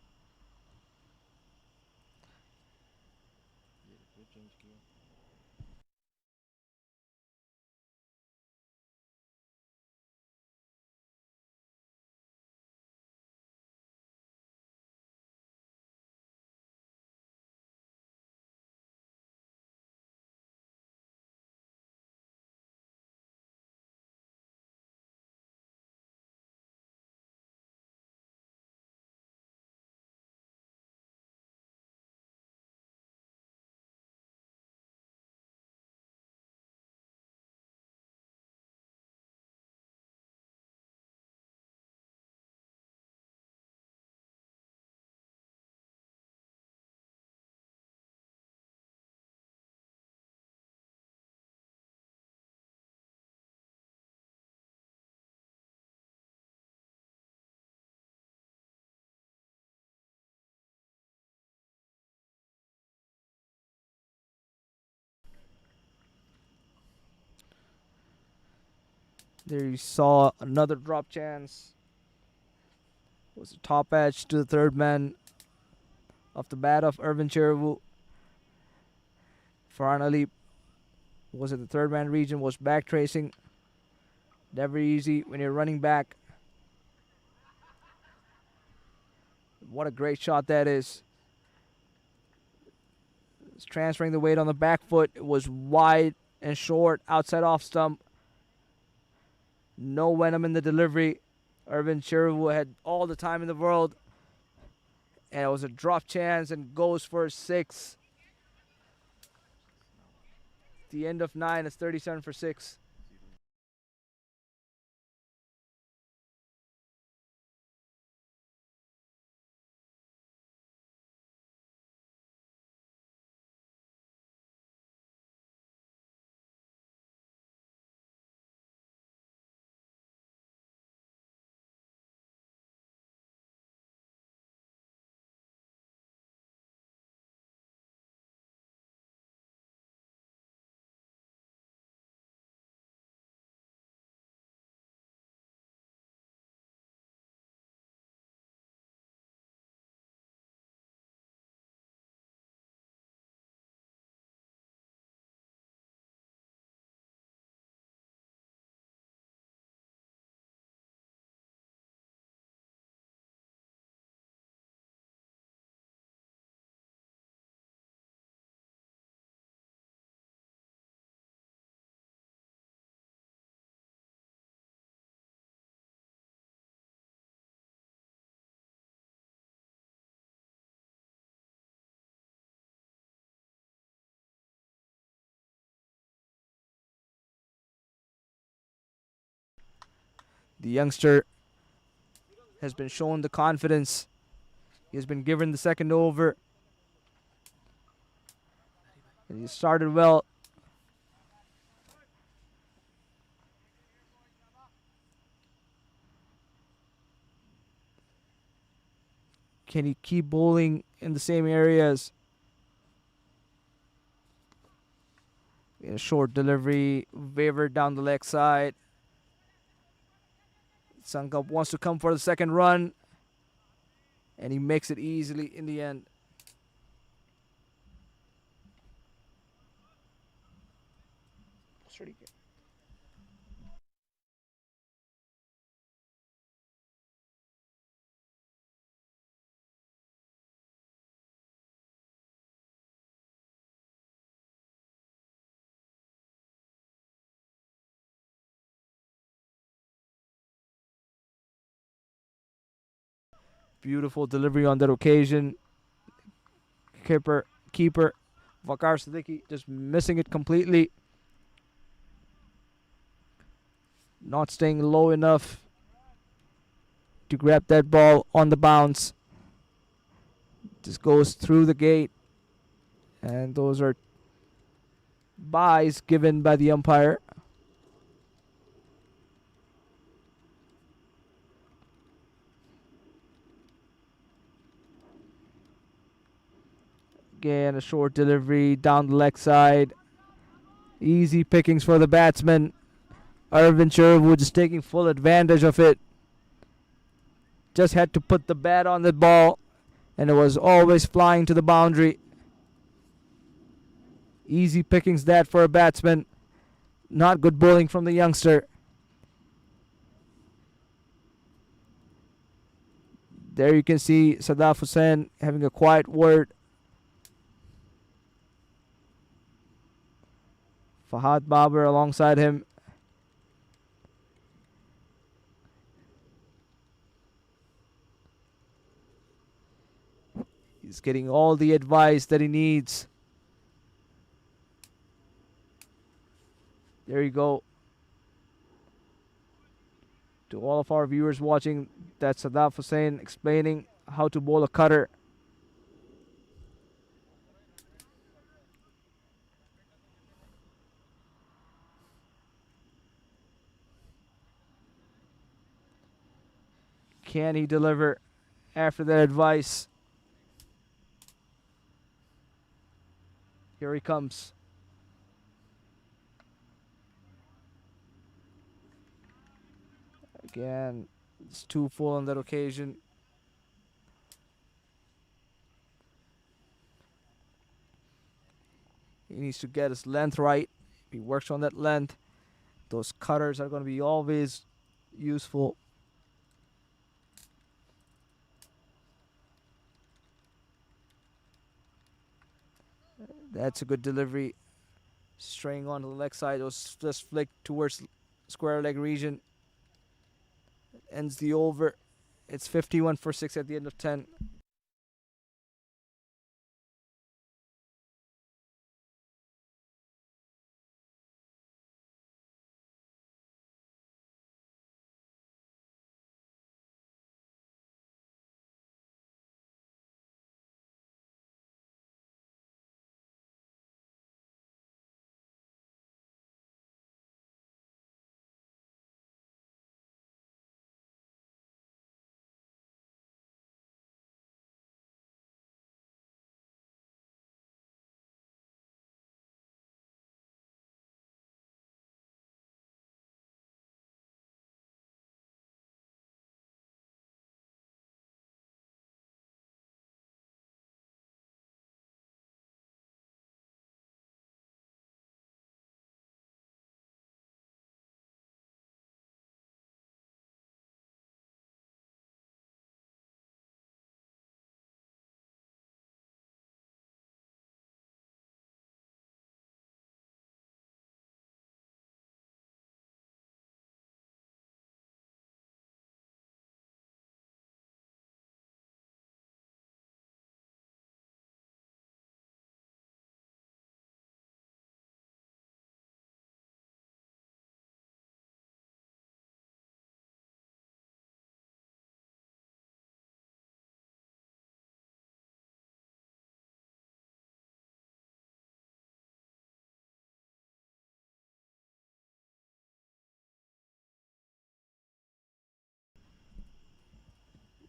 There you saw another drop chance. It was a top edge to the third man off the bat of Irvin Cherivu. Farhan Ali was at the third man region, was back tracing. Never easy when you're running back. What a great shot that is. It's transferring the weight on the back foot. It was wide and short, outside off stump. No venom in the delivery. Irvin Cherivu had all the time in the world. And it was a drop chance and goes for a 6. The end of 9 is 37 for 6. The youngster has been shown the confidence. He has been given the second over. And he started well. Can he keep bowling in the same areas? A short delivery, wavered down the leg side. Sankalp wants to come for the second run, and he makes it easily in the end. Beautiful delivery on that occasion. Keeper Vakar Siddiqui just missing it completely. Not staying low enough to grab that ball on the bounce. Just goes through the gate. And those are byes given by the umpire. Again, a short delivery down the leg side. Easy pickings for the batsman. Irvin Cherivu just taking full advantage of it. Just had to put the bat on the ball, and it was always flying to the boundary. Easy pickings that for a batsman. Not good bowling from the youngster. There you can see Sadaf Hussain having a quiet word. Fahad Babar alongside him. He's getting all the advice that he needs. There you go. To all of our viewers watching, that's Sadaf Hussain explaining how to bowl a cutter. Can he deliver after that advice? Here he comes. Again, it's 2 full on that occasion. He needs to get his length right. If he works on that length, those cutters are going to be always useful. That's a good delivery. Straying onto the leg side. It was just flicked towards square leg region. Ends the over. It's 51 for 6 at the end of 10.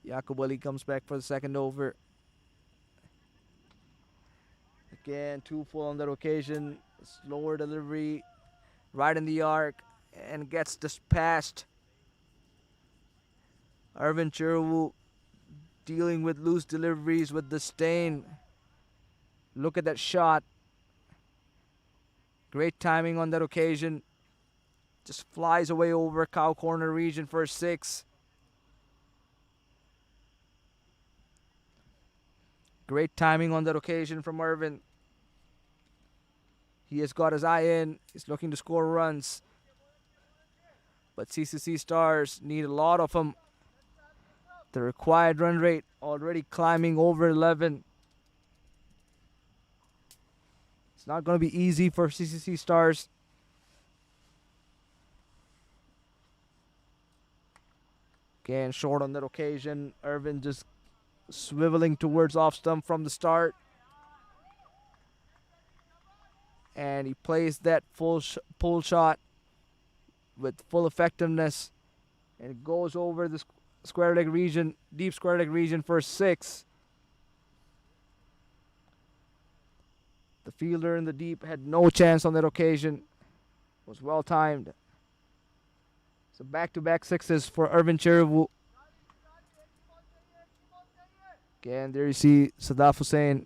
Yaqub Ali comes back for the second over. Again, 2 full on that occasion. Slower delivery, right in the arc, and gets this past. Arvind Chirwu dealing with loose deliveries with disdain. Look at that shot. Great timing on that occasion. Just flies away over cow corner region for 6. Great timing on that occasion from Arvind. He has got his eye in. He's looking to score runs. But CCC Stars need a lot of them. The required run rate already climbing over 11. It's not going to be easy for CCC Stars. Again, short on that occasion. Irvin just swiveling towards off stump from the start. And he plays that full pull shot with full effectiveness. And it goes over the square leg region, deep square leg region for 6. The fielder in the deep had no chance on that occasion. Was well timed. So back-to-back 6s for Irvin Chirwu. Again, there you see Sadaf Hussain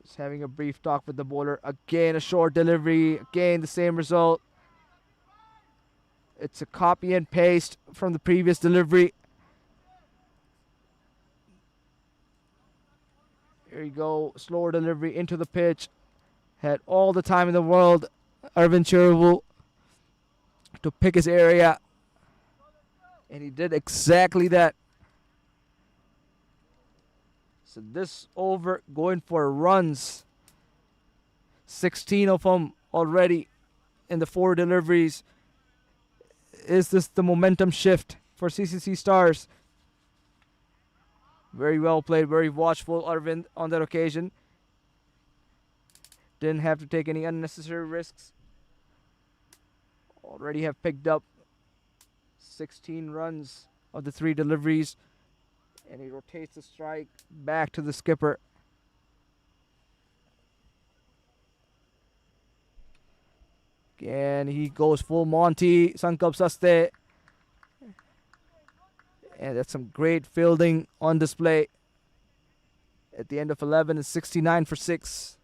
just having a brief talk with the bowler. Again, a short delivery. Again, the same result. It's a copy and paste from the previous delivery. Here you go. Slower delivery into the pitch. Had all the time in the world, Arvind Chirwu, to pick his area. And he did exactly that. So this over going for runs. 16 of them already in the 4 deliveries. Is this the momentum shift for CCC Stars? Very well played, very watchful Arvind on that occasion. Didn't have to take any unnecessary risks. Already have picked up 16 runs of the 3 deliveries. And he rotates the strike back to the skipper. Again, he goes full Monty. Sankap Saste And that's some great fielding on display. At the end of 11, it's 69 for 6.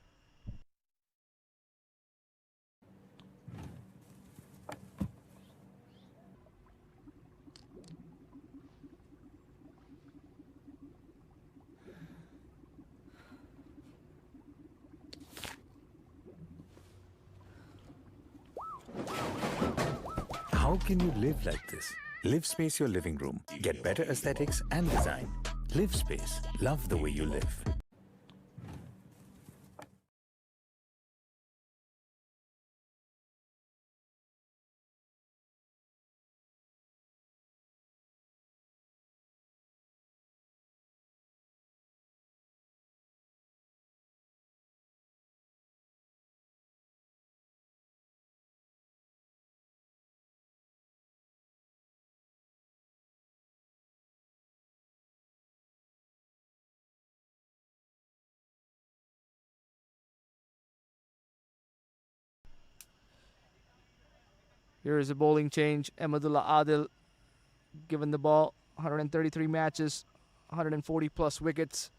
How can you live like this? Live Space your living room. Get better aesthetics and design. Live Space. Love the way you live. Here is a bowling change. Ahmadullah Adil given the ball. 133 matches, 140 plus wickets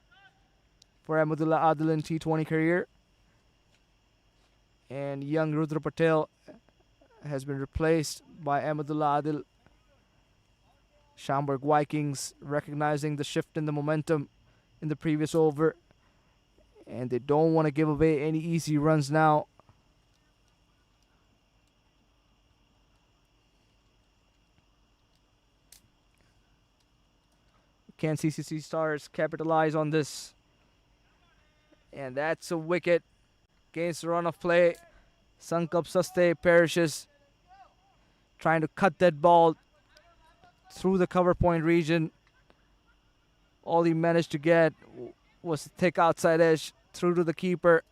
for Ahmadullah Adil in T20 career. And young Rudra Patel has been replaced by Ahmadullah Adil. Schaumburg Vikings recognizing the shift in the momentum in the previous over. And they don't want to give away any easy runs now. Can CCC Stars capitalize on this? And that's a wicket against the run of play. Sankap Saste perishes, trying to cut that ball through the cover point region. All he managed to get was a thick outside edge through to the keeper.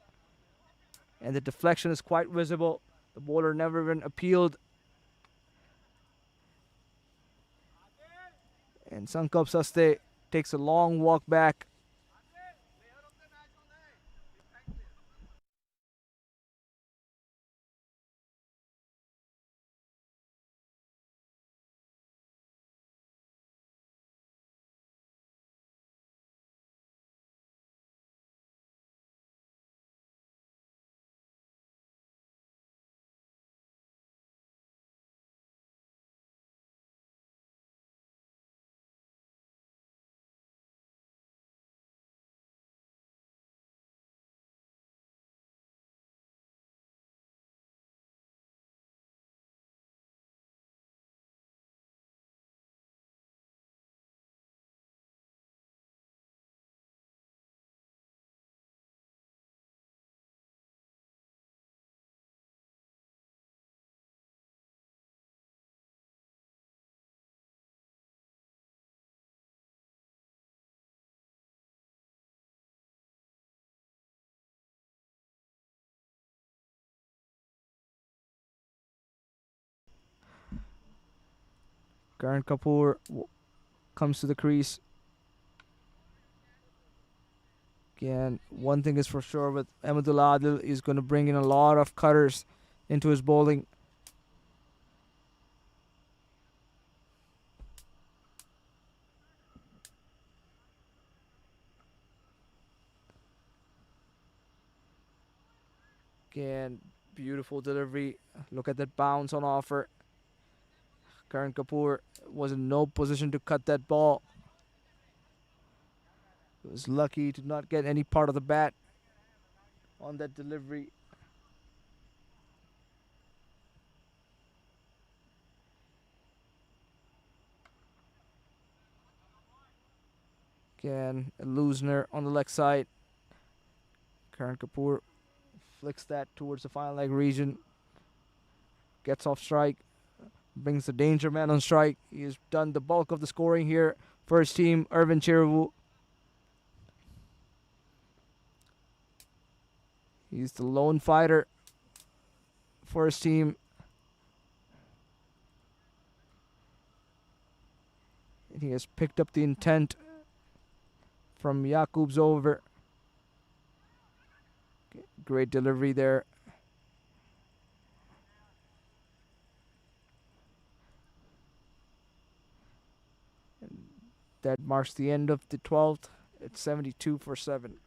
And the deflection is quite visible. The bowler never even appealed. And Sankap Saste takes a long walk back. Karan Kapoor comes to the crease. Again, one thing is for sure with Ahmadullah Adil, he's going to bring in a lot of cutters into his bowling. Again, beautiful delivery. Look at that bounce on offer. Karan Kapoor was in no position to cut that ball. He was lucky to not get any part of the bat on that delivery. Again, a loosener on the leg side. Karan Kapoor flicks that towards the final leg region. Gets off strike. Brings the danger man on strike. He has done the bulk of the scoring here for his team, Irvin Chiravu. He's the lone fighter for his team. And he has picked up the intent from Yaqub's over. Great delivery there. That marks the end of the 12th. It's 72 for 7.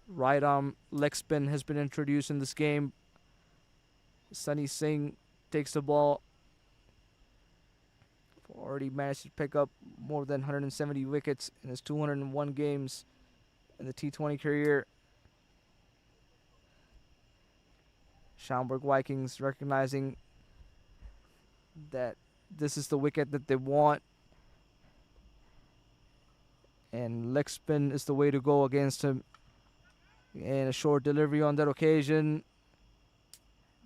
Right arm leg spin has been introduced in this game. Sunny Singh takes the ball. Already managed to pick up more than 170 wickets in his 201 games in the T20 career. Schaumburg Vikings recognizing that this is the wicket that they want, and leg spin is the way to go against him. And a short delivery on that occasion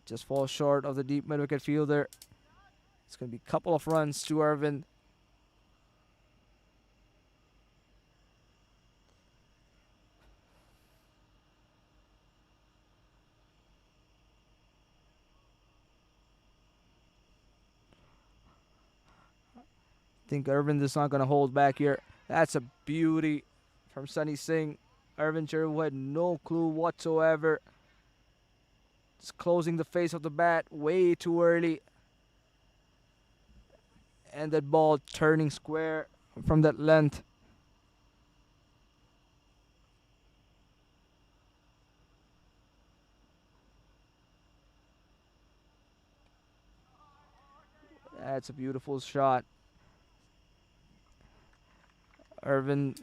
just falls short of the deep mid-wicket fielder. It's going to be a couple of runs to Arvind. I think Arvind is not going to hold back here. That's a beauty from Sunny Singh. Arvind Chervu had no clue whatsoever. Just closing the face of the bat way too early. And that ball turning square from that length. That's a beautiful shot. Irvin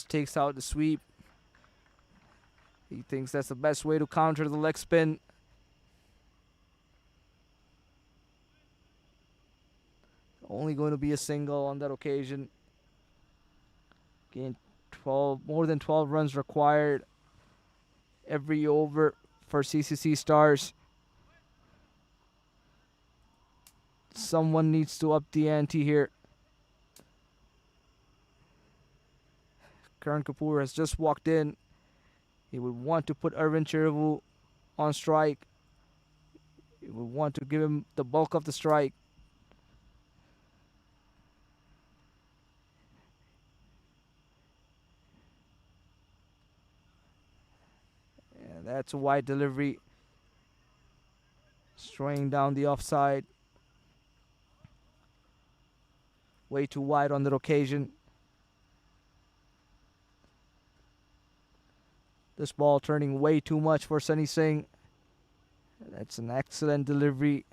takes out the sweep. He thinks that's the best way to counter the leg spin. Only going to be a single on that occasion. Again, more than 12 runs required every over for CCC Stars. Someone needs to up the ante here. Karan Kapoor has just walked in. He would want to put Arvind Chervu on strike. He would want to give him the bulk of the strike. And that's a wide delivery. Straying down the offside. Way too wide on that occasion. This ball turning way too much for Sunny Singh. That's an excellent delivery.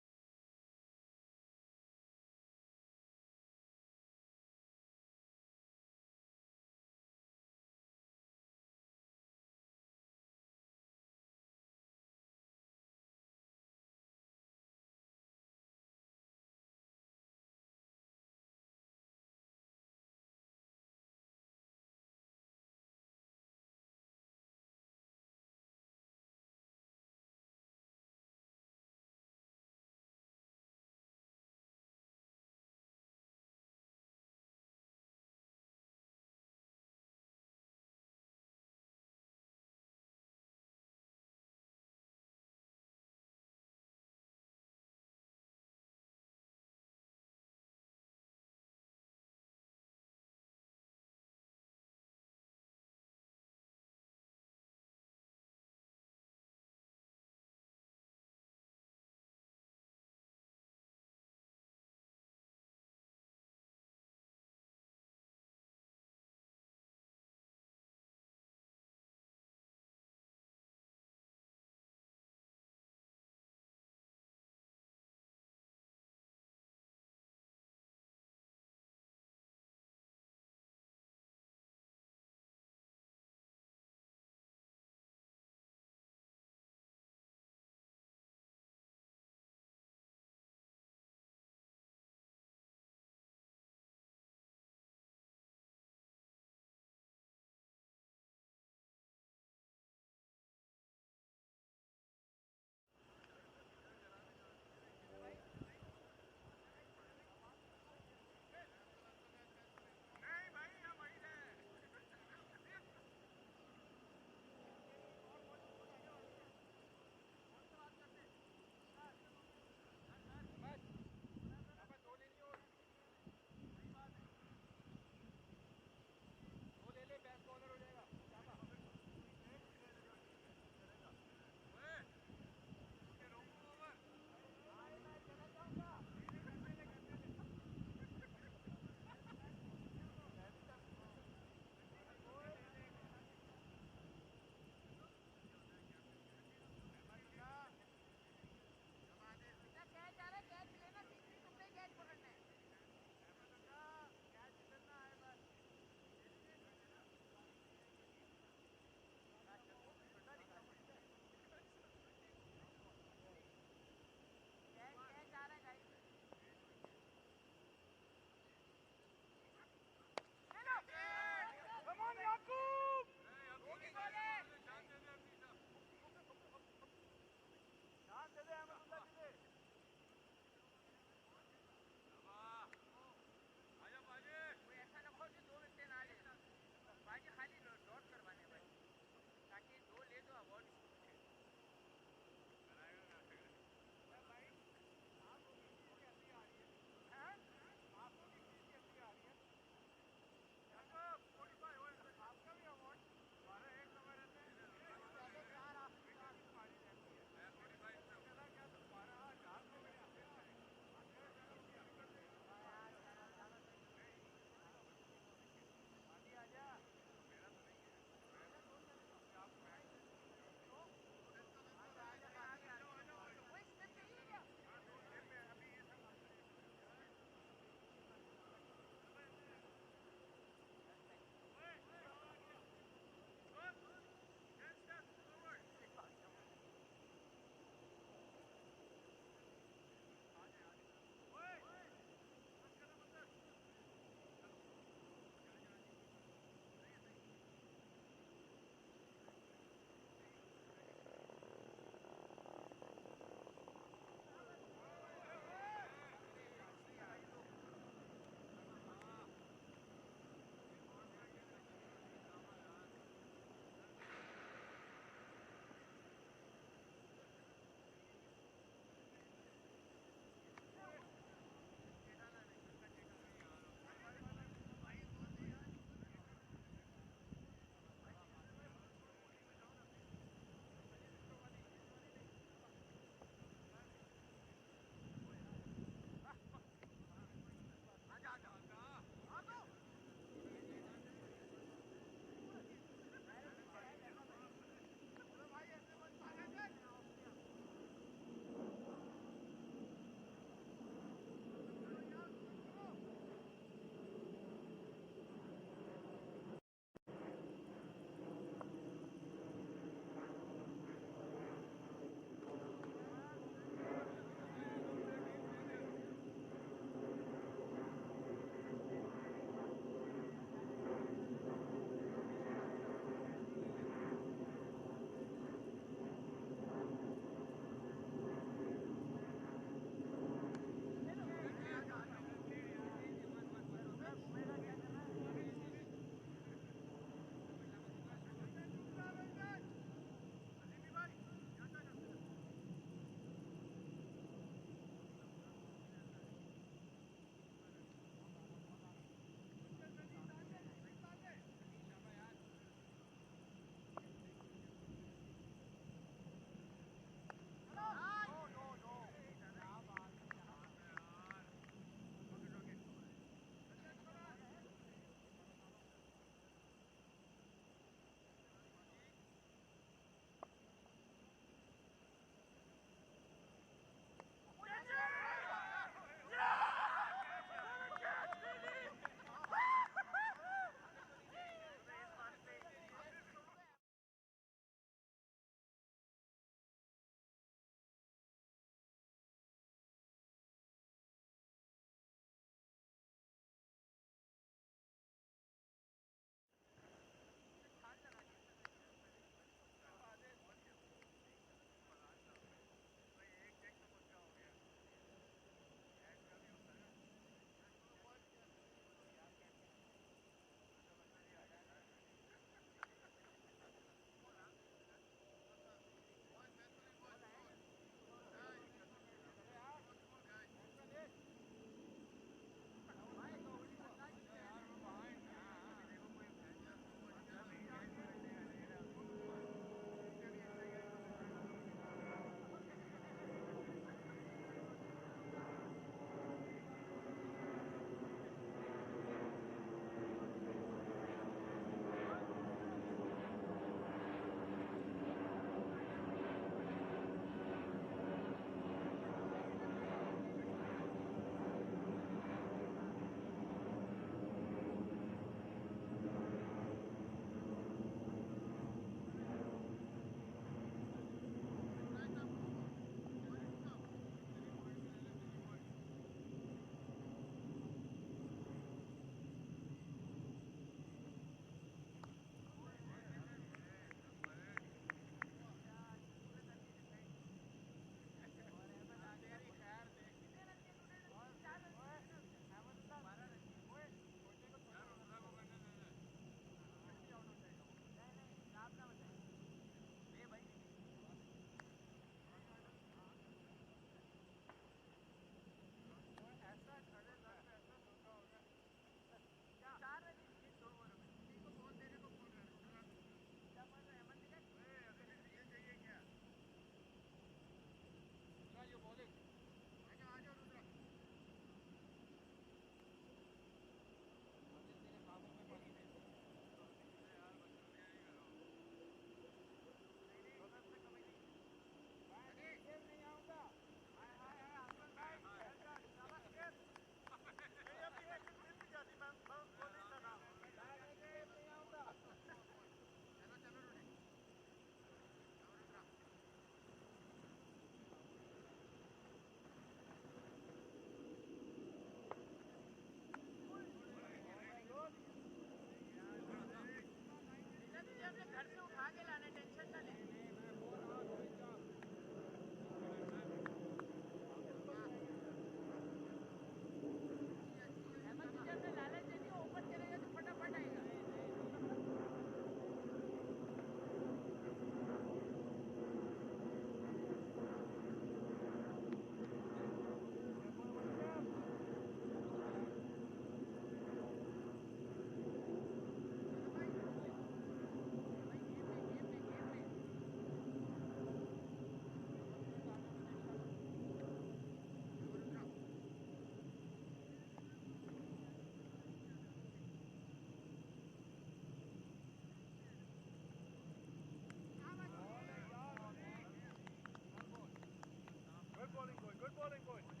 bowling, boy. Good bowling, boy.